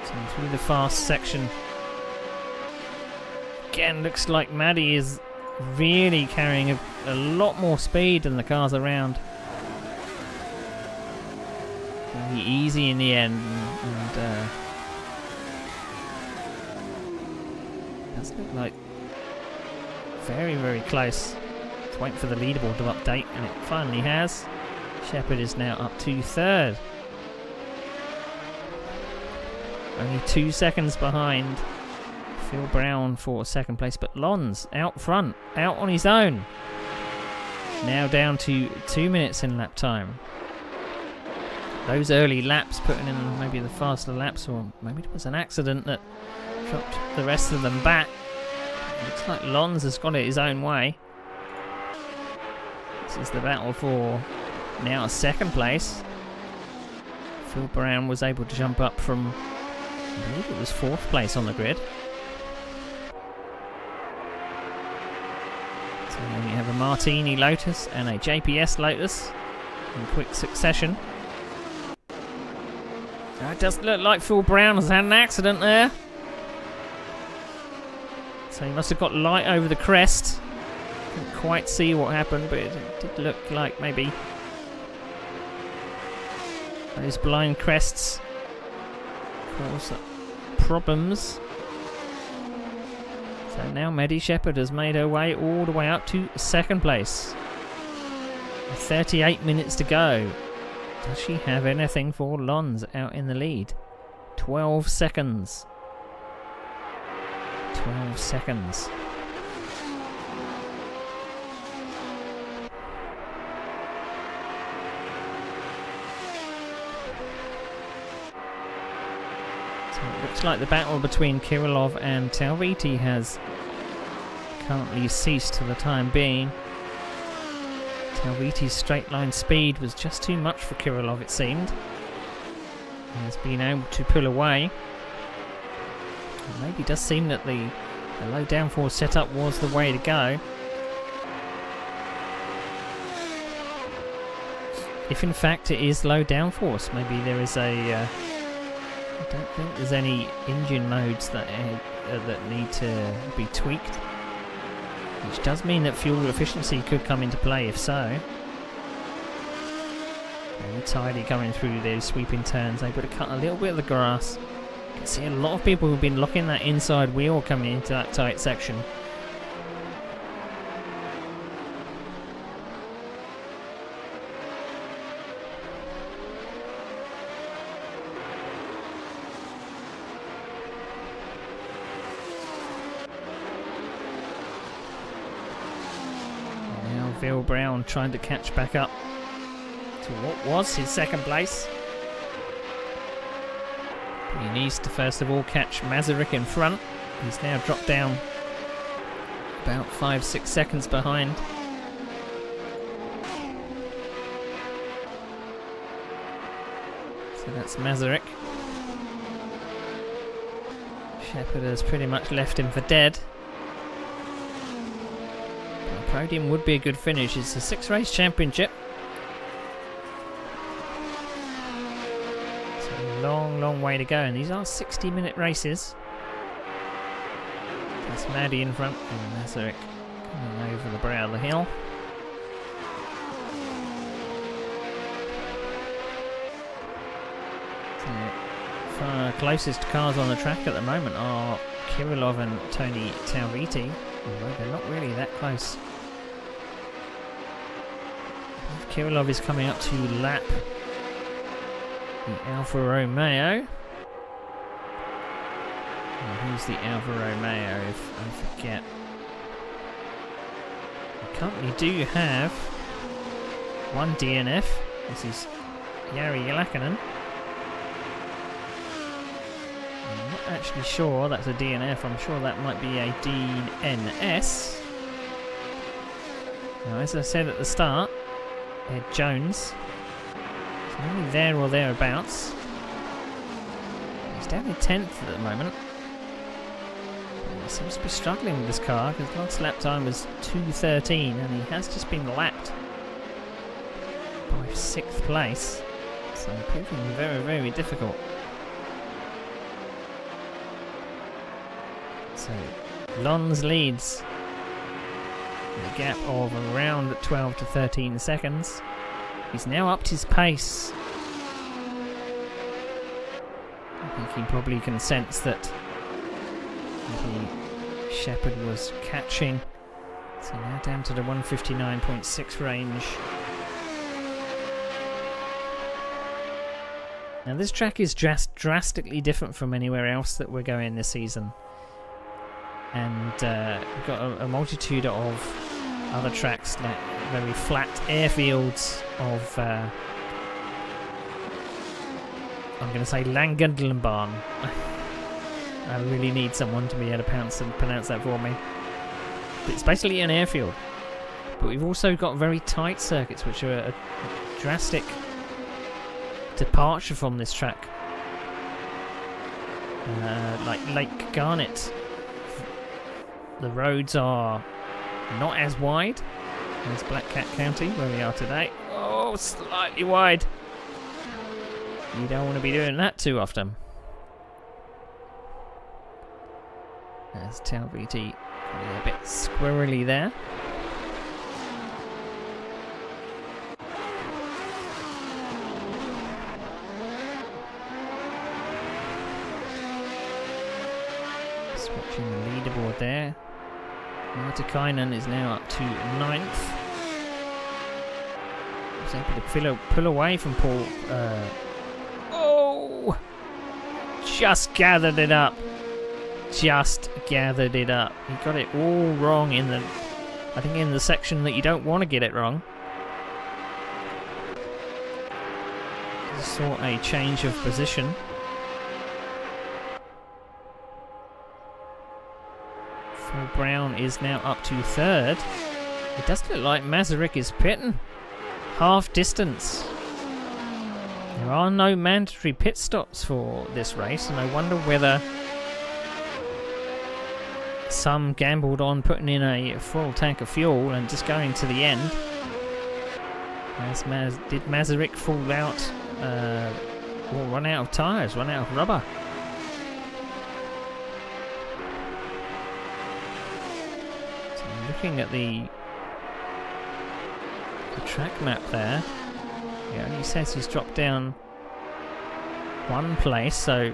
So through the fast section. Again, looks like Maddie is really carrying a lot more speed than the cars around. Very easy in the end, and does look like very close. Let's wait for the leaderboard to update, and it finally has. Shepherd is now up to third. Only 2 seconds behind Phil Brown for second place, but Lons out front, out on his own. Now down to 2 minutes in lap time. Those early laps putting in maybe the faster laps, or maybe it was an accident that dropped the rest of them back. Looks like Lons has got it his own way. This is the battle for now a second place. Phil Brown was able to jump up from, I believe it was 4th place on the grid. So we have a Martini Lotus and a JPS Lotus in quick succession. Now it does look like Phil Brown has had an accident there. So he must have got light over the crest. Couldn't quite see what happened, but it did look like maybe those blind crests cause problems. So now Maddie Shepherd has made her way all the way up to second place. 38 minutes to go. Does she have anything for Lons out in the lead? 12 seconds. 12 seconds. So it looks like the battle between Kirillov and Talviti has currently ceased for the time being. Talviti's straight line speed was just too much for Kirillov, it seemed. He has been able to pull away. It maybe does seem that the low downforce setup was the way to go. If in fact it is low downforce, maybe there is a... I don't think there's any engine modes that need to be tweaked. Which does mean that fuel efficiency could come into play if so. Very tidy coming through those sweeping turns, able to cut a little bit of the grass. You can see a lot of people who've been locking that inside wheel coming into that tight section. Phil Brown trying to catch back up to what was his second place. He needs to first of all catch Masaryk in front. He's now dropped down about 5-6 seconds behind. So that's Masaryk. Shepherd has pretty much left him for dead. Podium would be a good finish. It's a 6-race championship. It's a long, long way to go, and these are 60-minute races. That's Maddie in front, and Masaryk coming over the brow of the hill. So, far closest cars on the track at the moment are Kirillov and Tony Talviti, although they're not really that close. Kirillov is coming up to lap the Alfa Romeo. Who's the Alfa Romeo, if I forget? The company do have one DNF. This is Jari Jalakinen. I'm not actually sure that's a DNF. I'm sure that might be a DNS. Now, as I said at the start, Ed Jones is normally there or thereabouts. He's down in 10th at the moment. He seems to be struggling with this car because last lap time was 2:13 and he has just been lapped by 6th place. So proving very, very difficult. So Lons leads. A gap of around 12 to 13 seconds. He's now upped his pace. I think he probably can sense that maybe Shepherd was catching. So now down to the 159.6 range. Now this track is just drastically different from anywhere else that we're going this season. And we've got a multitude of other tracks, like very flat airfields of, I'm going to say Langendelnbahn. I really need someone to be able to pronounce that for me. But it's basically an airfield. But we've also got very tight circuits, which are a drastic departure from this track. Like Lake Garnet. The roads are not as wide as Black Cat County, where we are today. Oh, slightly wide. You don't want to be doing that too often. As Talviti Probably a bit squirrely there. Switching the leaderboard there. Martikainen is now up to 9th. Was able to pull away from Paul. Oh! Just gathered it up. Just gathered it up. He got it all wrong in the, I think, in the section that you don't want to get it wrong. Saw a change of position. Phil Brown is now up to 3rd. It does look like Masaryk is pitting. Half distance. There are no mandatory pit stops for this race, and I wonder whether some gambled on putting in a full tank of fuel and just going to the end. Did Masaryk fall out or run out of tyres, run out of rubber? So looking at the track map there, it only says he's dropped down one place, so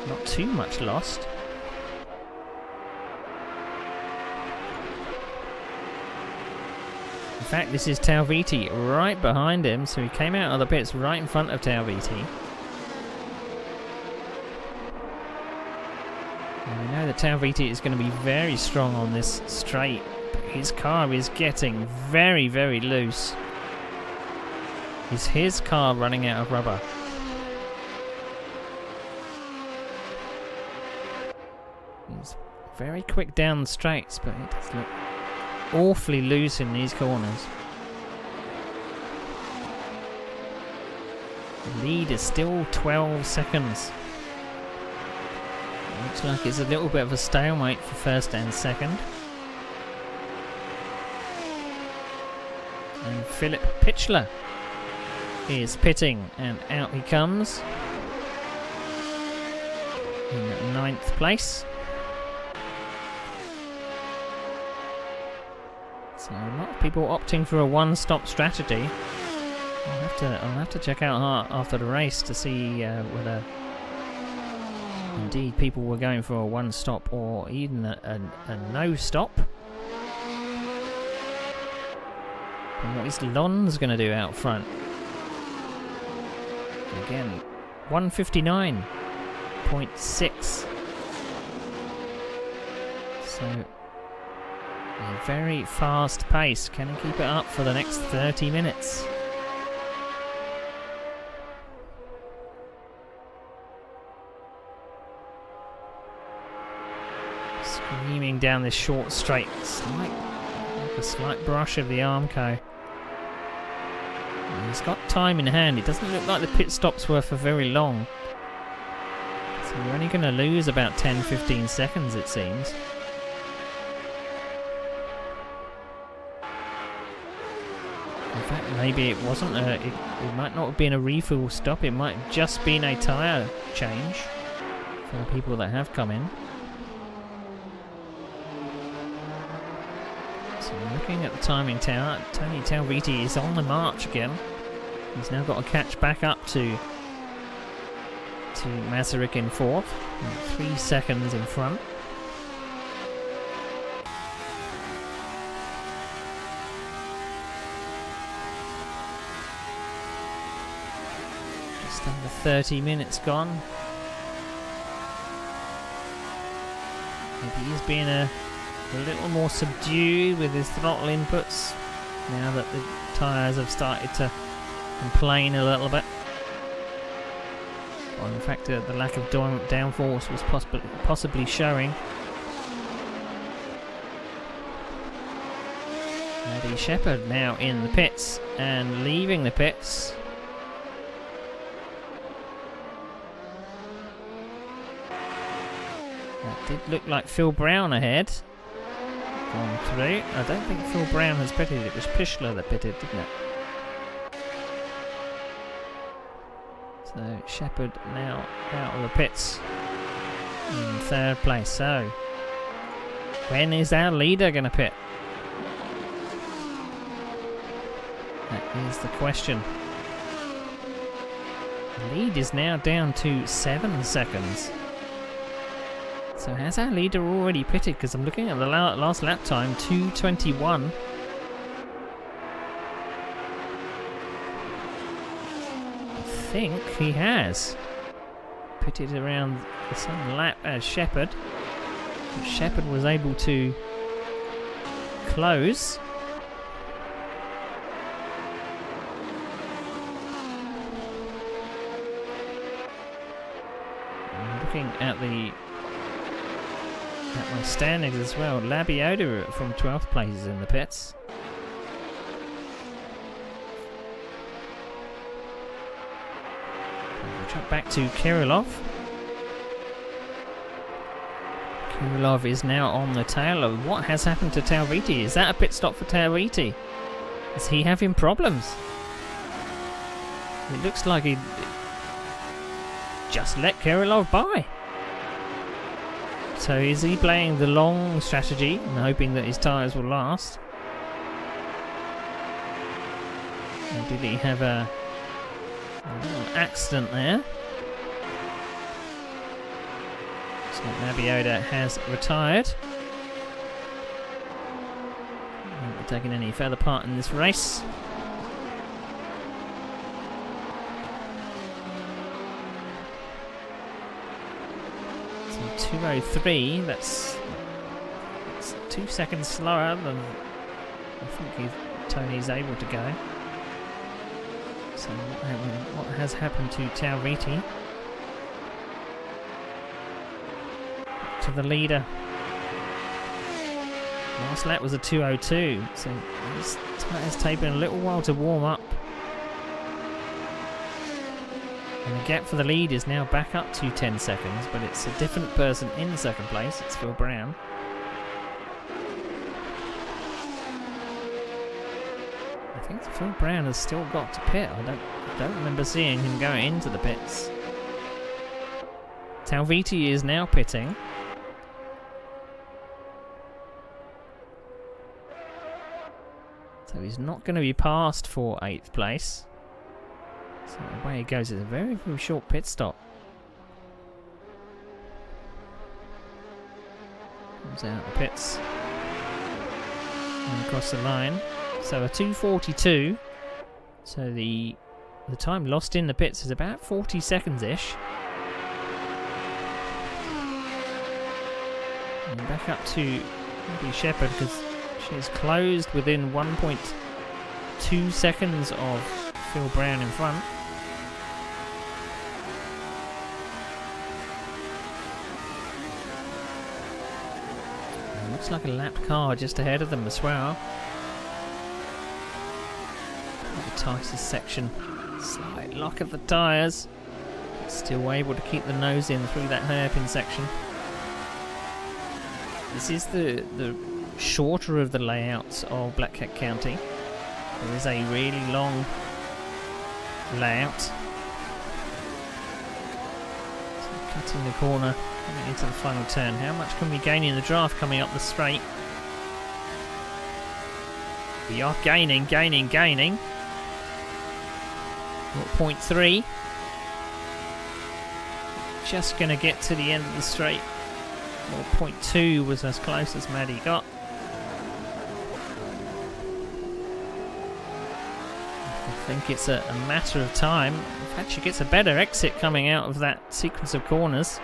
not too much lost. In fact, this is Talviti right behind him, so he came out of the pits right in front of Talviti. And we know that Talviti is going to be very strong on this straight. His car is getting very, very loose. Is his car running out of rubber? He's very quick down the straights, but it does look awfully loose in these corners. The lead is still 12 seconds. It looks like it's a little bit of a stalemate for first and second. And Philip Pitchler is pitting, and out he comes in 9th place. So a lot of people opting for a one-stop strategy. I'll have to check out after the race to see whether indeed people were going for a one-stop or even a no-stop. And what is Lons going to do out front? Again, 159.6. So a very fast pace. Can he keep it up for the next 30 minutes? Screaming down this short straight. Like a slight brush of the Armco. And he's got time in hand. It doesn't look like the pit stops were for very long. So we're only going to lose about 10-15 seconds, it seems. In fact, maybe it wasn't it might not have been a refuel stop. It might have just been a tyre change for the people that have come in. So looking at the timing tower, Tony Talviti is on the march again. He's now got to catch back up to Masaryk in 4th, 3 seconds in front. Just under 30 minutes gone. Maybe he's being a little more subdued with his throttle inputs now that the tyres have started to complain a little bit. Well, in fact, the lack of downforce was possibly showing. Eddie Shepherd now in the pits and leaving the pits. That did look like Phil Brown ahead. Gone through. I don't think Phil Brown has pitted. It was Pichler that pitted, didn't it? So Shepherd now out of the pits in 3rd place. So When is our leader going to pit? That is the question. The lead is now down to 7 seconds. So has our leader already pitted? Because I'm looking at the last lap time, 2:21. I think he has pitted around the same lap as Shepherd. Shepherd was able to close. I'm looking at my standings as well. Labioda from 12th place is in the pits. We'll jump back to Kirillov. Kirillov is now on the tail of what has happened to Talviti. Is that a pit stop for Talviti? Is he having problems? It looks like he just let Kirillov by. So is he playing the long strategy and hoping that his tyres will last? Or did he have a little accident there? So Labioda has retired. Not taking any further part in this race. So 2:03. That's 2 seconds slower than I think Tony's able to go. So what has happened to Talviti? To the leader. Last lap was a 2:02, so this tyre's taken a little while to warm up. And the gap for the lead is now back up to 10 seconds, but it's a different person in second place. It's Phil Brown. I think Phil Brown has still got to pit. I don't remember seeing him going into the pits. Talviti is now pitting. So he's not going to be passed for 8th place. So away he goes. It's a very, very short pit stop. Comes out the pits. And across the line. So a 2:42. So the time lost in the pits is about 40 seconds-ish. And back up to maybe Shepherd because she's closed within 1.2 seconds of Phil Brown in front. And looks like a lapped car just ahead of them as well. The tightest section. Slight lock of the tyres. Still able to keep the nose in through that hairpin section. This is the shorter of the layouts of Black Cat County. There is a really long layout. So cutting the corner, coming into the final turn. How much can we gain in the draft coming up the straight? We are gaining. 0.3. Just going to get to the end of the straight. 0.2 was as close as Maddie got. I think it's a matter of time. In fact, she gets a better exit coming out of that sequence of corners.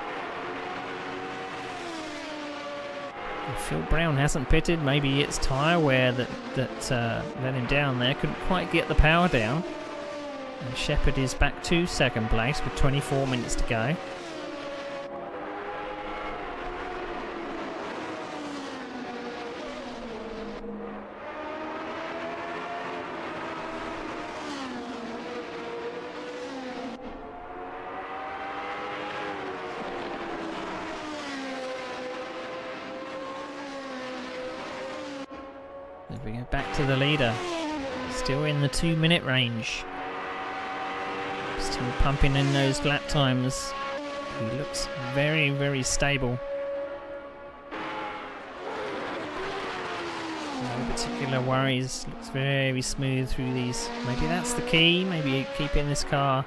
If Phil Brown hasn't pitted, maybe it's tyre wear that let him down there. Couldn't quite get the power down. And Shepherd is back to second place with 24 minutes to go. We go back to the leader, still in the 2-minute range, still pumping in those lap times. He looks very, very stable. No particular worries. Looks very smooth through these. Maybe that's the key. Maybe keeping this car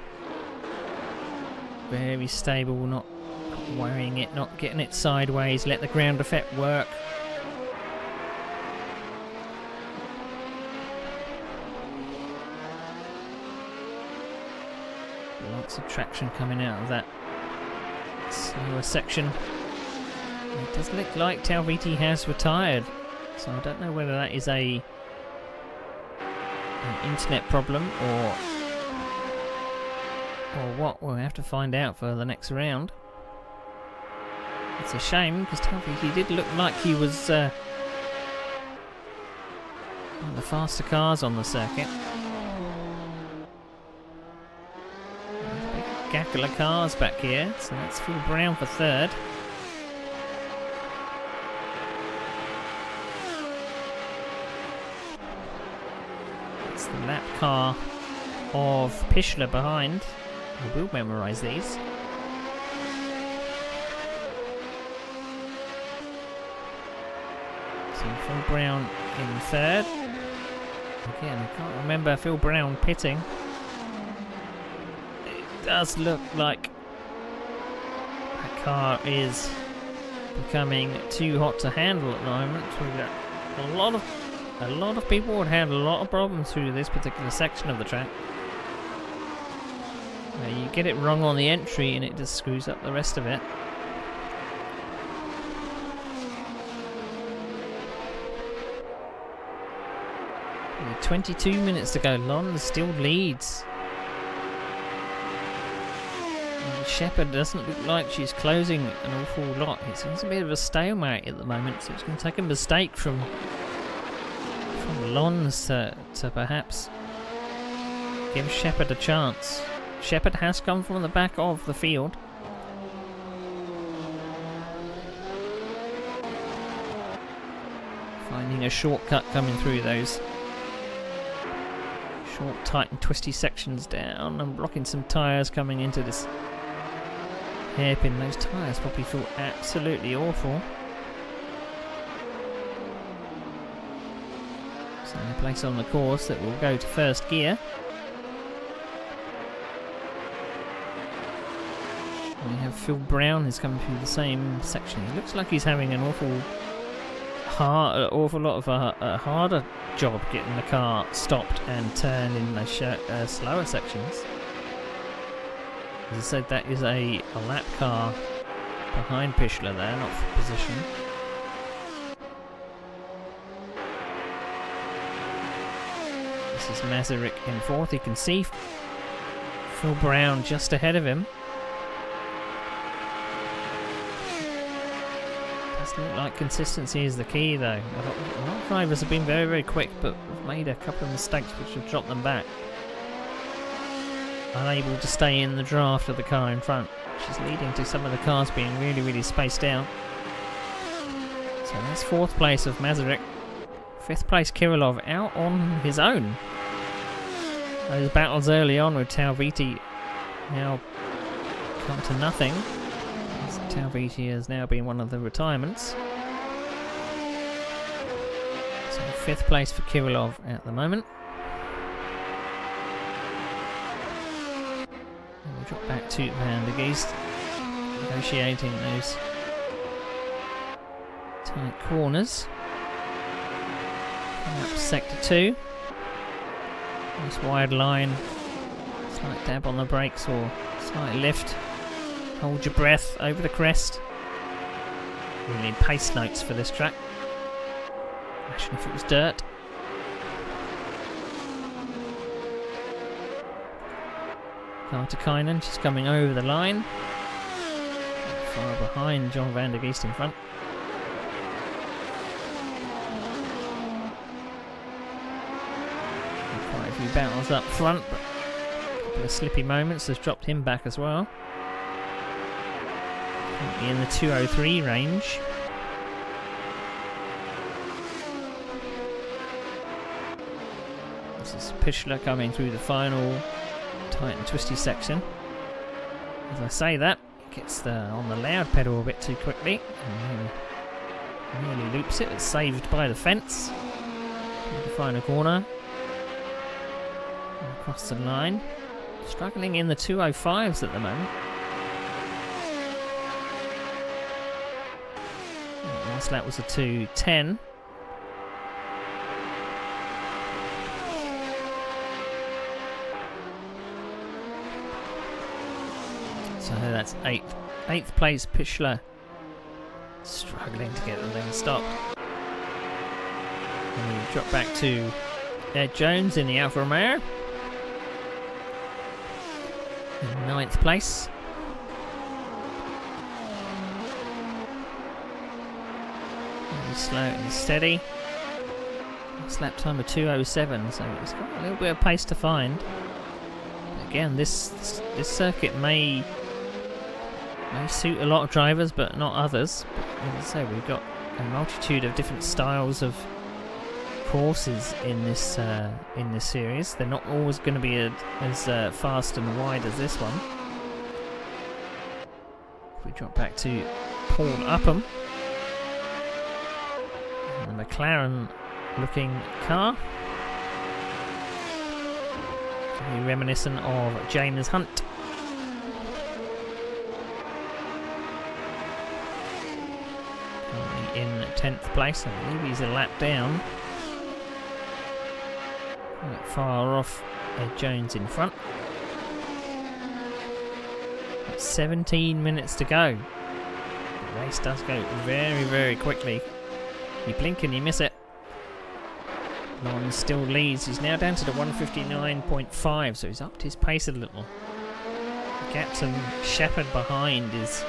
very stable, not worrying it, not getting it sideways. Let the ground effect work. Lots of traction coming out of that slower section. It does look like Talviti has retired, so I don't know whether that is an internet problem or what. We'll have to find out for the next round. It's a shame because Talviti did look like he was one of the faster cars on the circuit. Gaggle of cars back here, so that's Phil Brown for third. It's the lap car of Pichler behind. We will memorise these. So Phil Brown in third. Again, I can't remember Phil Brown pitting. Does look like that car is becoming too hot to handle at the moment. We've got a lot of people would have a lot of problems through this particular section of the track. You get it wrong on the entry and it just screws up the rest of it. 22 minutes to go. Lon still leads. Shepherd doesn't look like she's closing an awful lot. It's a bit of a stalemate at the moment, so it's going to take a mistake from Lons to perhaps give Shepherd a chance. Shepherd has come from the back of the field. Finding a shortcut coming through those short, tight and twisty sections down and blocking some tyres coming into this hairpin. Those tyres probably feel absolutely awful. So a place on the course that will go to first gear. We have Phil Brown who's coming through the same section. He looks like he's having an awful lot of a harder job getting the car stopped and turned in the slower sections. As I said, that is a lap car behind Pichler there, not for position. This is Masaryk in fourth. You can see Phil Brown just ahead of him. Doesn't look like consistency is the key though. A lot of drivers have been very, very quick, but have made a couple of mistakes which have dropped them back. Unable to stay in the draft of the car in front, which is leading to some of the cars being really, really spaced out. So that's fourth place of Masaryk. Fifth place Kirillov out on his own. Those battles early on with Talviti now come to nothing. Talviti has now been one of the retirements. So fifth place for Kirillov at the moment. And we'll drop back to Van der Geest, negotiating those tight corners. Coming up to sector 2. Nice wide line, slight dab on the brakes or slight lift. Hold your breath over the crest. We need pace notes for this track. Imagine if it was dirt. Kartikainen, she's coming over the line. Far behind John Van der Geest in front. Quite a few battles up front, but a couple of slippy moments has dropped him back as well. In the 203 range. This is Pichler coming through the final tight and twisty section. As I say that, it gets on the loud pedal a bit too quickly and nearly loops it. It's saved by the fence. The final corner. Across the line. Struggling in the 205s at the moment. Last lap was a 2:10. So that's eighth place Pichler. Struggling to get the thing stopped. And we drop back to Ed Jones in the Alfa Romeo. In 9th place. Very slow and steady. Last lap time of 2:07, so it's got a little bit of pace to find. But again, this circuit may suit a lot of drivers, but not others. But as I say, we've got a multitude of different styles of courses in this series. They're not always going to be as fast and wide as this one. If we drop back to Paul Upham, and the McLaren looking car, very reminiscent of James Hunt. Currently in 10th place, I believe he's a lap down. Quite far off Ed Jones in front. 17 minutes to go. The race does go very, very quickly. You blink and you miss it. Lon still leads. He's now down to the 159.5, so he's upped his pace a little. The gap to Shepherd behind is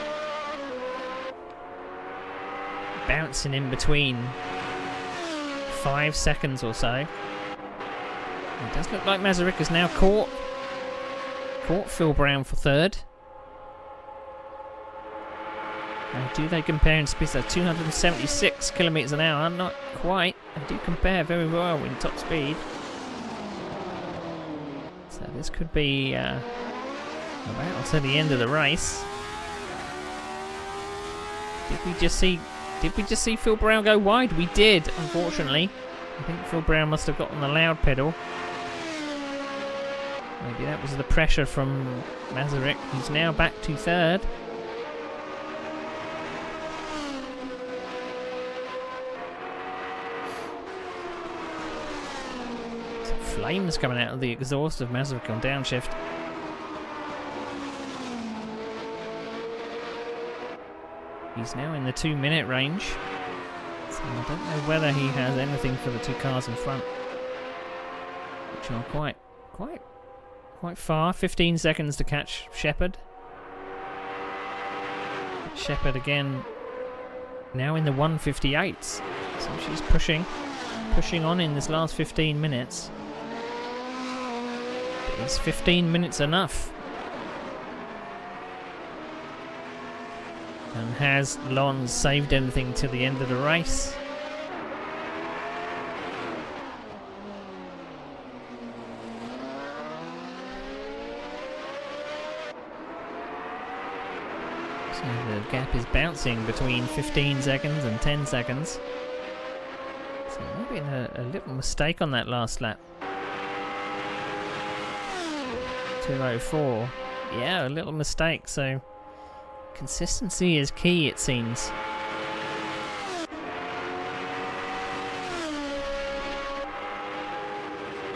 bouncing in between 5 seconds or so. It does look like Masaryk has now caught Phil Brown for 3rd. Now, do they compare in speed? So 276 kilometres an hour. Not quite. They do compare very well in top speed. So this could be about to the end of the race. Did we just see Phil Brown go wide? We did, unfortunately. I think Phil Brown must have got on the loud pedal. Maybe that was the pressure from Masaryk, who's now back to 3rd. Some flames coming out of the exhaust of Masaryk on downshift. He's now in the 2-minute range. So I don't know whether he has anything for the two cars in front, which are quite far. 15 seconds to catch Shepherd. Shepherd again now in the 158s. So she's pushing on in this last 15 minutes. But is 15 minutes enough? And has Lon saved anything to the end of the race? So the gap is bouncing between 15 seconds and 10 seconds. So maybe a little mistake on that last lap. 2:04. Yeah, a little mistake. So consistency is key, it seems.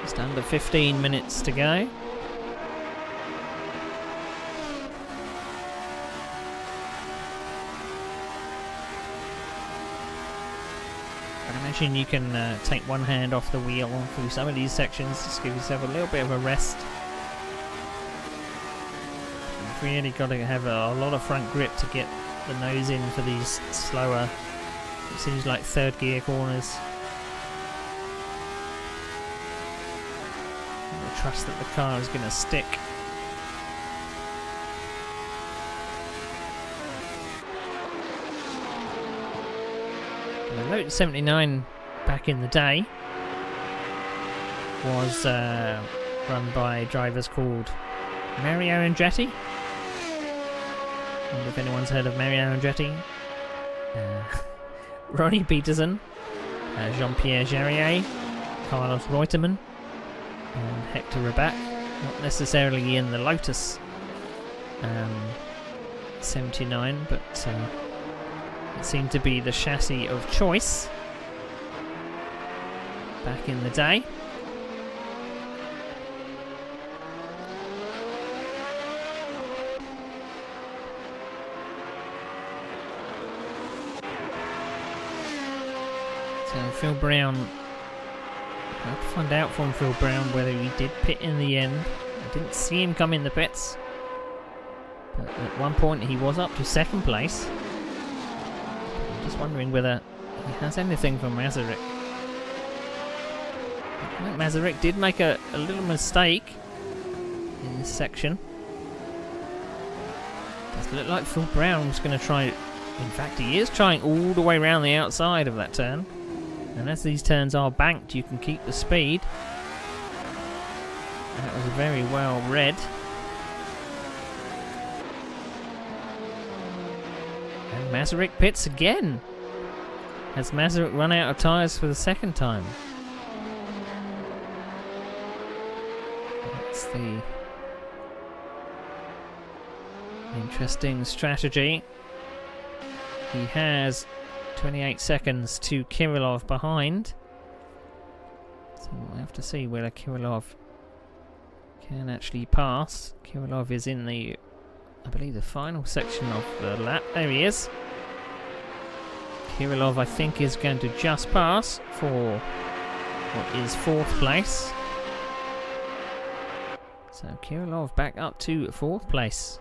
Just under 15 minutes to go. I imagine you can take one hand off the wheel through some of these sections, just give yourself a little bit of a rest. You've really got to have a lot of front grip to get the nose in for these slower, it seems like 3rd gear corners. And trust that the car is going to stick. The Lotus 79 back in the day was run by drivers called Mario Andretti. I wonder if anyone's heard of Mario Andretti. Ronnie Peterson, Jean-Pierre Jarier, Carlos Reutemann and Hector Rabat. Not necessarily in the Lotus 79, but it seemed to be the chassis of choice back in the day. So Phil Brown, I have to find out from Phil Brown whether he did pit in the end. I didn't see him come in the pits, but at one point he was up to second place. I'm just wondering whether he has anything from Masaryk. I think Masaryk did make a little mistake in this section. Does look like Phil Brown was going to try, in fact he is trying all the way around the outside of that turn. And as these turns are banked, you can keep the speed. That was very well read. And Masaryk pits again. Has Masaryk run out of tyres for the second time? That's the interesting strategy. He has 28 seconds to Kirillov behind. So we'll have to see whether Kirillov can actually pass. Kirillov is in the, I believe, the final section of the lap. There he is. Kirillov, I think, is going to just pass for what is fourth place. So Kirillov back up to fourth place.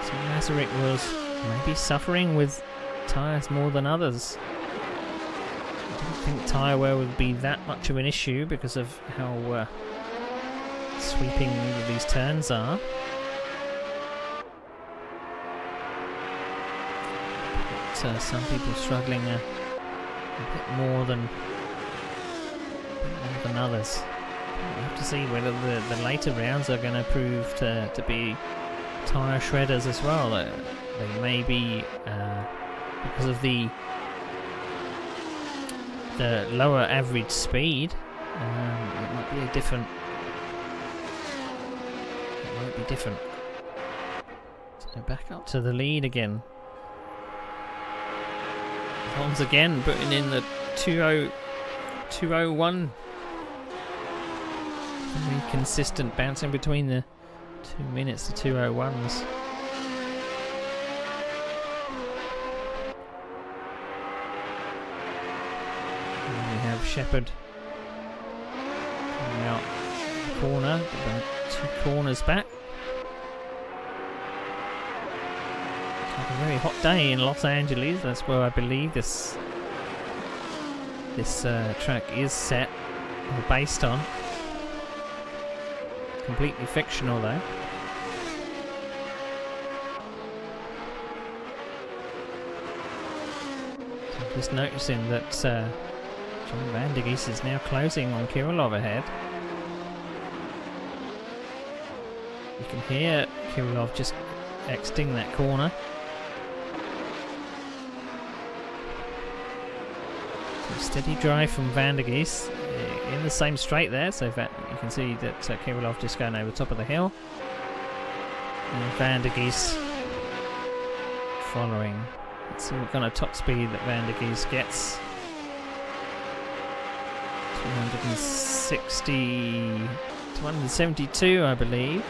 So Masaryk was maybe suffering with tyres more than others. I don't think tyre wear would be that much of an issue because of how sweeping all of these turns are. But some people struggling a bit more than others. We'll have to see whether the later rounds are going to prove to be tyre shredders as well. They may be, because of the lower average speed, it might be different. It might be different. So back up to the lead again. Once again putting in the 2:01. Very consistent, bouncing between the 2 minutes to 2:01s. And we have Shepherd coming out the corner, about 2 corners back. It's like a very hot day in Los Angeles. That's where I believe this track is set or based on. Completely fictional though. So I'm just noticing that John Van der Geest is now closing on Kirillov ahead. You can hear Kirillov just exiting that corner. So steady drive from Van der Geest in the same straight there, so that you can see that Kirillov just going over the top of the hill, and Van der Geest following. Let's see what kind of top speed that Van der Geest gets. 260, 272 I believe.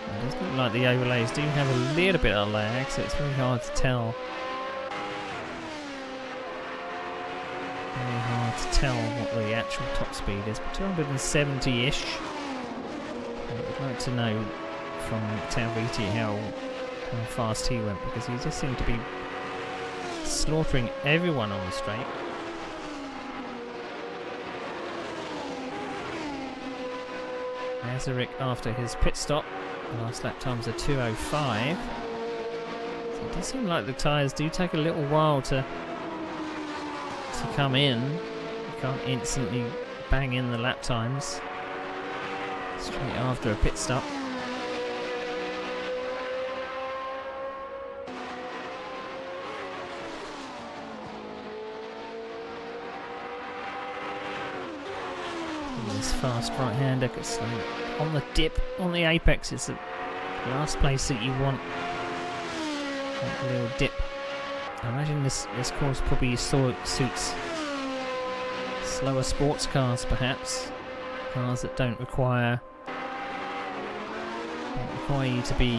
It does look like the overlays do have a little bit of lag, so it's very hard to tell. Very hard to tell what the actual top speed is, but 270-ish. I would like to know from Tauviti how fast he went, because he just seemed to be slaughtering everyone on the straight. Masaryk after his pit stop. The last lap times are 2:05. So it does seem like the tyres do take a little while to come in. You can't instantly bang in the lap times straight after a pit stop. This fast right-hander gets on the dip, on the apex. It's the last place that you want. That little dip. I imagine this course probably suits slower sports cars, perhaps. Cars that don't require you to be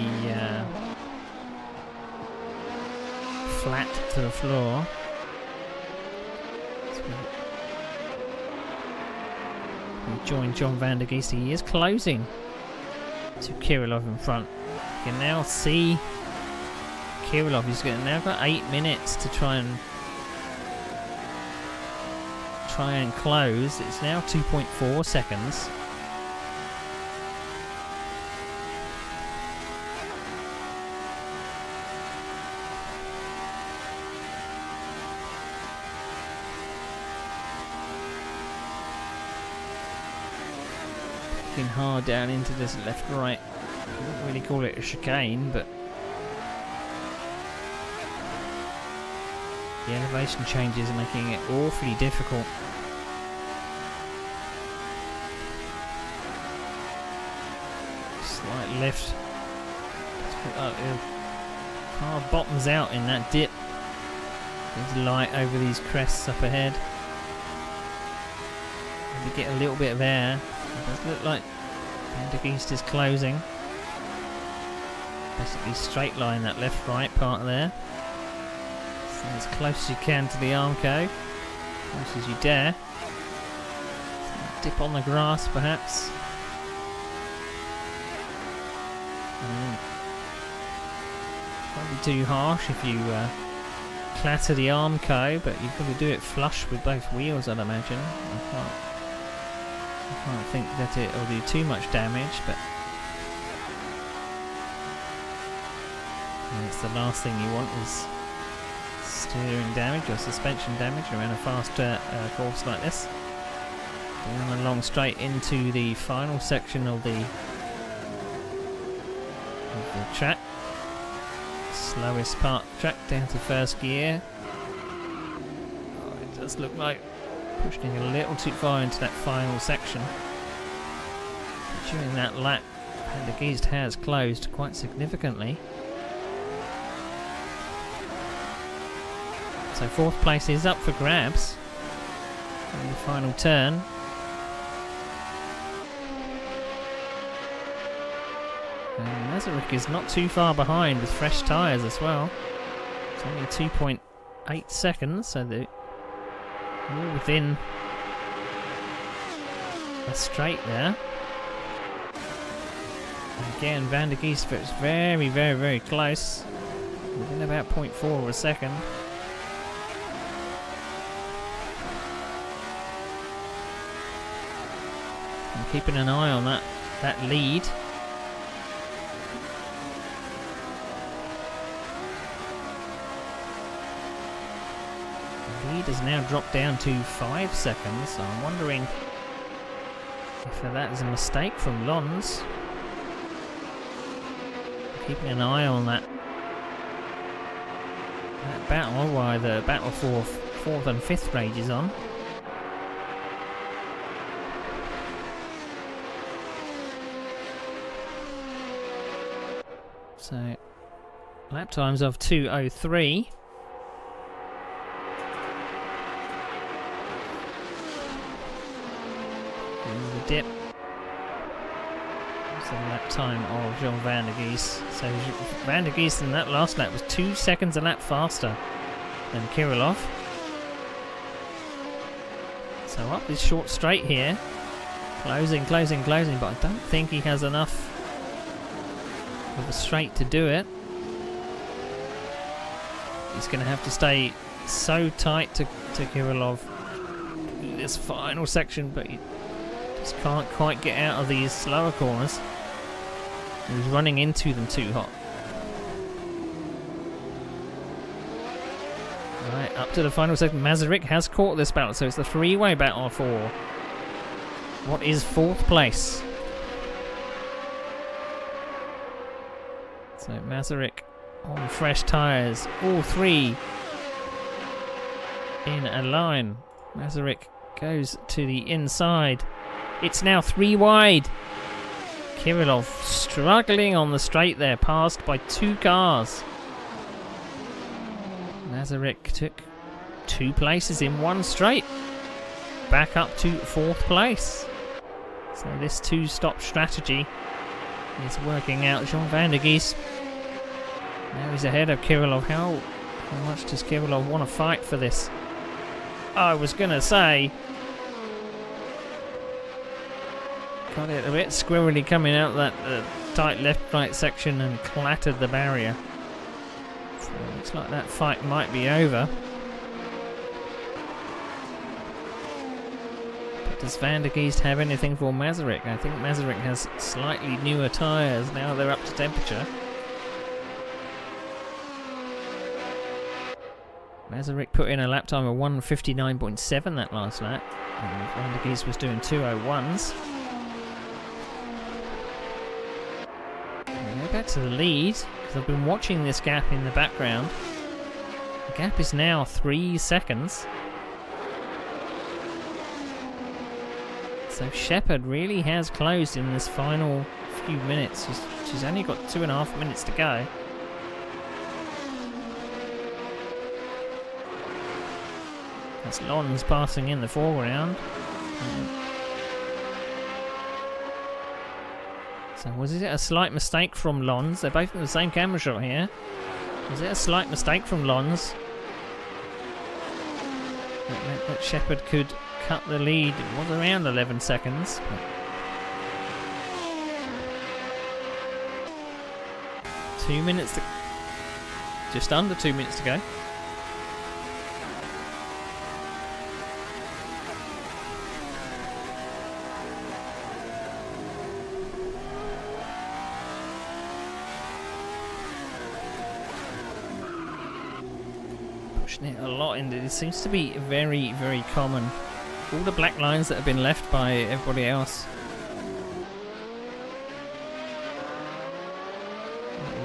flat to the floor. We join John van der Geest. He is closing to Kirillov in front. You can now see Kirillov. He's now got 8 minutes to try and close. It's now 2.4 seconds. Hard down into this left-right. I wouldn't really call it a chicane, but the elevation changes are making it awfully difficult. Slight lift. Car bottoms out in that dip. There's light over these crests up ahead. We get a little bit of air. It does look like van der Geest is closing. Basically straight line that left-right part there. So as close as you can to the Armco. As close as you dare. Dip on the grass perhaps. Probably too harsh if you clatter the Armco, but you've got to do it flush with both wheels, I'd imagine. I can't think that it'll do too much damage, but it's the last thing you want is steering damage or suspension damage around a fast course like this. Down a long straight into the final section of the track. Slowest part of the track down to first gear. Oh, it does look like pushing a little too far into that final section. During that lap, van der Geest has closed quite significantly. So fourth place is up for grabs in the final turn. And Masaryk is not too far behind with fresh tyres as well. It's only 2.8 seconds, so they're all within a straight there. And again, van der Geest is very, very, very close. Within about 0.4 of a second. And keeping an eye on that lead. The lead has now dropped down to 5 seconds, so I'm wondering if that is a mistake from Lons. Keeping an eye on that battle while the battle for 4th and 5th rages on. So lap times of 2:03. The dip. That's the lap time of John van der Geest. So van der Geest in that last lap was 2 seconds a lap faster than Kirillov. So up this short straight here. Closing, closing, closing, but I don't think he has enough of a straight to do it. He's going to have to stay so tight to Kirillov in this final section, but he just can't quite get out of these slower corners. He's running into them too hot. Right, up to the final second. Masaryk has caught this battle, so it's the three-way battle for what is 4th place. So Masaryk on fresh tyres, all three in a line. Masaryk goes to the inside It's now 3 wide. Kirillov struggling on the straight there, passed by 2 cars. Mazurek took 2 places in 1 straight. Back up to 4th place. So this 2-stop strategy is working out. Jean van der Gies. Now he's ahead of Kirillov. How much does Kirillov want to fight for this? I was going to say... Got it a bit squirrely coming out that tight left-right section and clattered the barrier. So it looks like that fight might be over. But does Van der Gies have anything for Mazurek? I think Mazurek has slightly newer tyres. Now they're up to temperature. Mazurek put in a lap time of 1:59.7 that last lap. And Van der Gies was doing 2:01s. Go back to the lead, because I've been watching this gap in the background. The gap is now 3 seconds. So Shepherd really has closed in this final few minutes. She's only got 2.5 minutes to go. That's Lons passing in the foreground. So was it a slight mistake from Lons? They're both in the same camera shot here. Was it a slight mistake from Lons that meant that Shepherd could cut the lead? It was around 11 seconds. But 2 minutes to... just under 2 minutes to go. It a lot, and it seems to be very, very common. All the black lines that have been left by everybody else.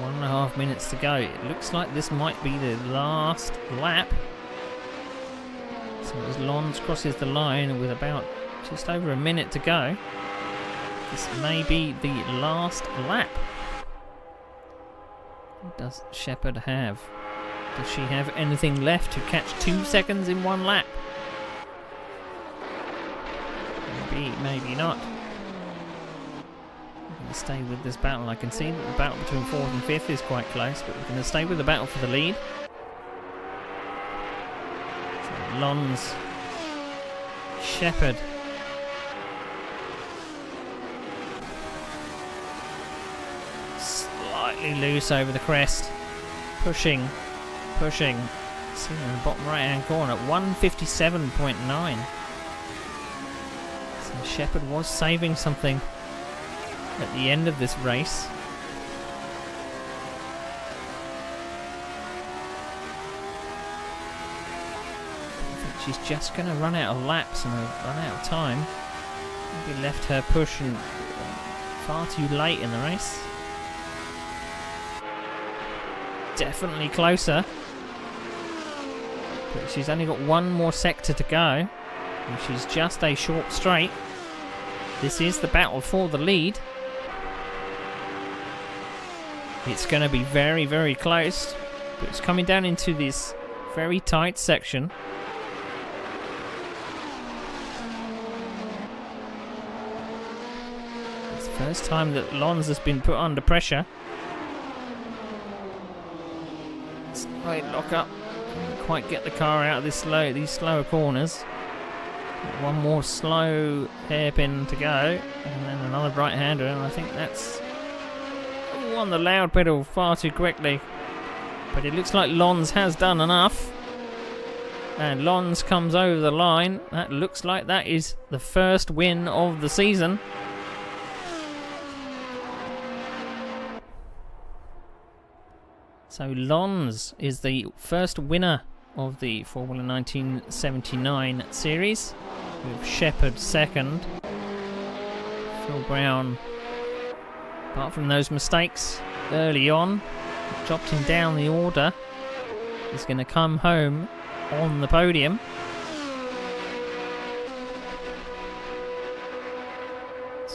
1.5 minutes to go. It looks like this might be the last lap. So as Lons crosses the line with about just over a minute to go, this may be the last lap. What does Shepherd have? Does she have anything left to catch 2 seconds in 1 lap? Maybe not. We're going to stay with this battle. I can see that the battle between 4th and 5th is quite close, but we're going to stay with the battle for the lead. So Lons, Shepherd. Slightly loose over the crest. Pushing. See in the bottom right hand corner at 1:57.9. So Shepherd was saving something at the end of this race. I think she's just going to run out of laps and run out of time. Maybe left her push and far too late in the race. Definitely closer. But she's only got 1 more sector to go. And she's just a short straight. This is the battle for the lead. It's going to be very, very close. But it's coming down into this very tight section. It's the first time that Lons has been put under pressure. Slight lock up. Can't quite get the car out of these slower corners. 1 more slow hairpin to go, and then another right hander, and I think that's on the loud pedal far too quickly. But it looks like Lons has done enough, and Lons comes over the line. That looks like that is the first win of the season. So Lons is the first winner of the Formula 1979 series, with Shepherd second. Phil Brown, apart from those mistakes early on, dropped him down the order. He's going to come home on the podium.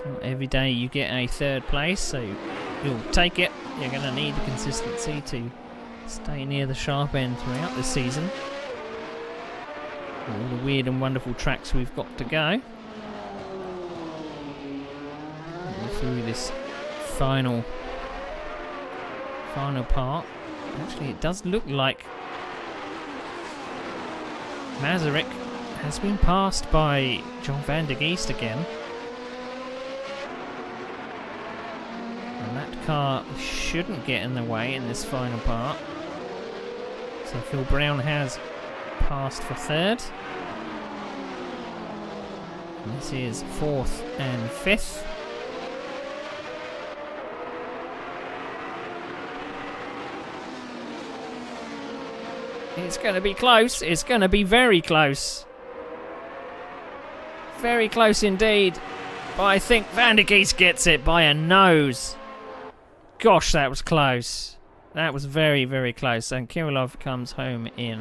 Not every day you get a third place, so you'll take it. You're going to need the consistency to stay near the sharp end throughout this season. All the weird and wonderful tracks we've got to go. Through this final part. Actually, it does look like Masaryk has been passed by John van der Geest again. And that car shouldn't get in the way in this final part. So Phil Brown has passed for third. And this is fourth and fifth. It's going to be close. It's going to be very close. Very close indeed. But I think Van der Geest gets it by a nose. Gosh, that was close. That was very, very close. And Kirillov comes home in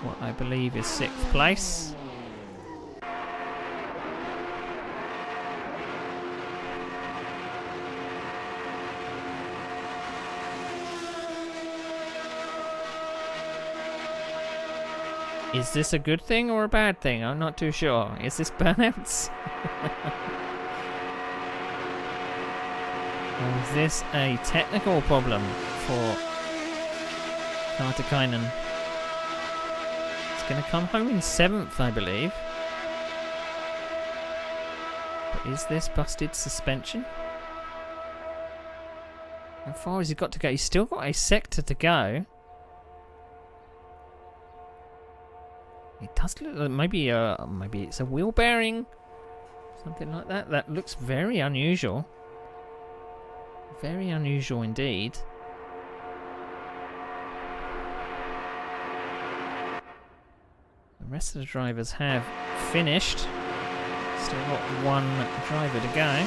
what I believe is 6th place. Is this a good thing or a bad thing? I'm not too sure. Is this burnouts? Or is this a technical problem for Kartikainen? It's going to come home in 7th, I believe. But is this busted suspension? How far has he got to go? He's still got a sector to go. It does look like maybe it's a wheel bearing, something like that. That looks very unusual. Very unusual indeed. The rest of the drivers have finished. Still got one driver to go.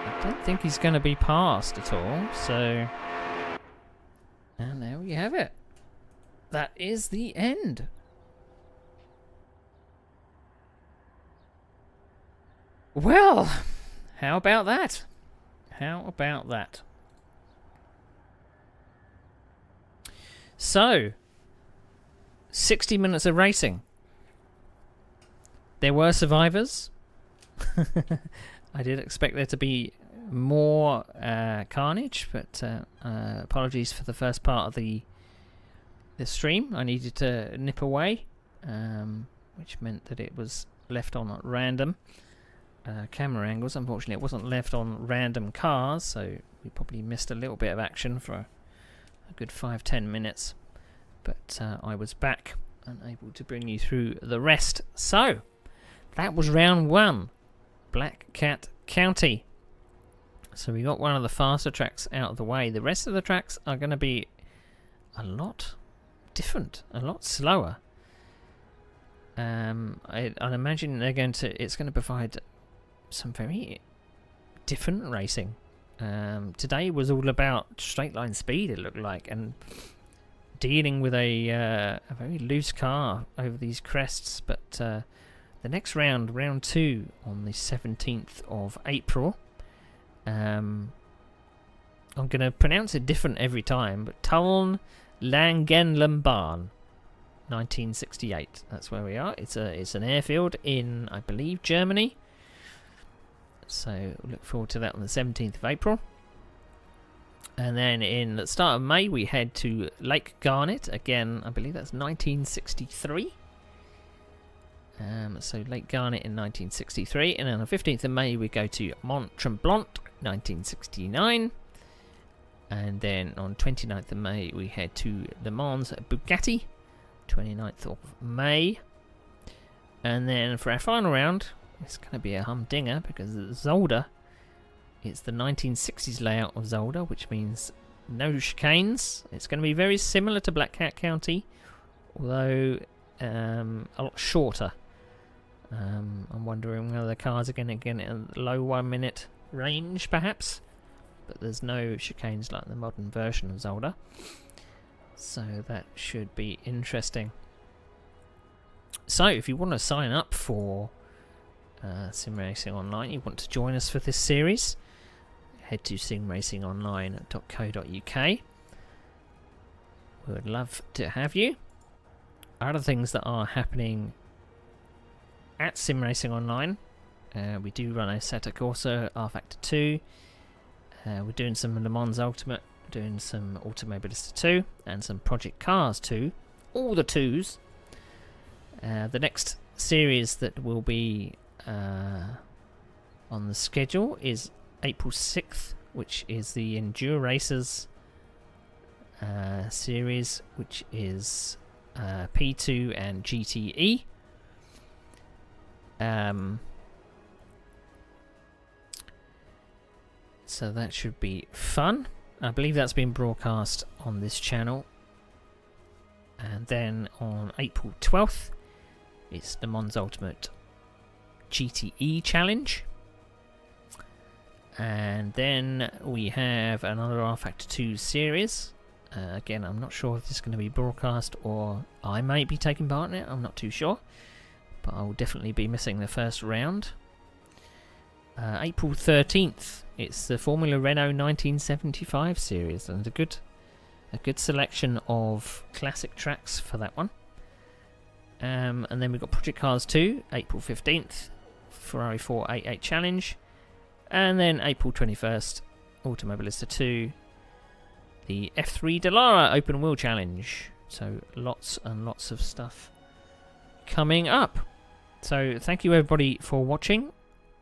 I don't think he's going to be passed at all, so... And there we have it. That is the end. Well, how about that? How about that? So, 60 minutes of racing. There were survivors. I did expect there to be more carnage, but apologies for the first part of the stream. I needed to nip away, which meant that it was left on at random camera angles. Unfortunately, it wasn't left on random cars, so we probably missed a little bit of action for a good 5-10 minutes. But I was back and able to bring you through the rest. So, that was round 1. Black Cat County. So we got one of the faster tracks out of the way. The rest of the tracks are going to be a lot different, a lot slower. I'd imagine it's going to provide some very different racing. Today was all about straight line speed, it looked like, and dealing with a very loose car over these crests. But the next round, round 2, on the 17th of April. I'm going to pronounce it different every time, but Tulln Langenlambahn, 1968. That's where we are. It's an airfield in, I believe, Germany. So look forward to that on the 17th of April. And then in the start of May, we head to Lake Garnet. Again, I believe that's 1963. So Lake Garnet in 1963. And on the 15th of May, we go to Mont Tremblant, 1969. And then on 29th of May, we head to Le Mans Bugatti, 29th of May. And then for our final round, it's going to be a humdinger because Zolder, it's the 1960s layout of Zolder, which means no chicanes. It's going to be very similar to Black Cat County, although a lot shorter. I'm wondering whether the cars are going to get a low 1 minute range, perhaps. but there's no chicanes like the modern version of Zelda. So that should be interesting. So if you want to sign up for Sim Racing Online, you want to join us for this series, head to simracingonline.co.uk. We would love to have you. Other things that are happening at Sim Racing Online, we do run Assetto Corsa R Factor 2. We're doing some Le Mans Ultimate, doing some Automobilista 2, and some Project Cars 2. All the 2s. The next series that will be on the schedule is April 6th, which is the Endure Racers series, which is P2 and GTE. So that should be fun. I believe that's been broadcast on this channel. And then on April 12th, it's the Mons Ultimate GTE Challenge. And then we have another R Factor 2 series. Again, I'm not sure if this is going to be broadcast or I might be taking part in it. I'm not too sure. But I will definitely be missing the first round. April 13th, it's the Formula Renault 1975 series, and a good selection of classic tracks for that one. And then we've got Project Cars 2, April 15th, Ferrari 488 Challenge, and then April 21st, Automobilista 2, the F3 Dallara Open Wheel Challenge. So lots and lots of stuff coming up. So thank you everybody for watching,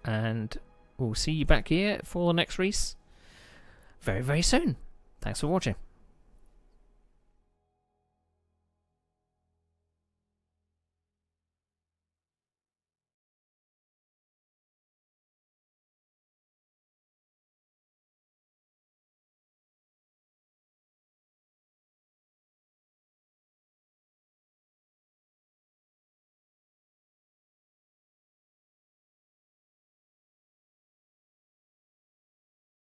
and we'll see you back here for the next race very, very soon. Thanks for watching.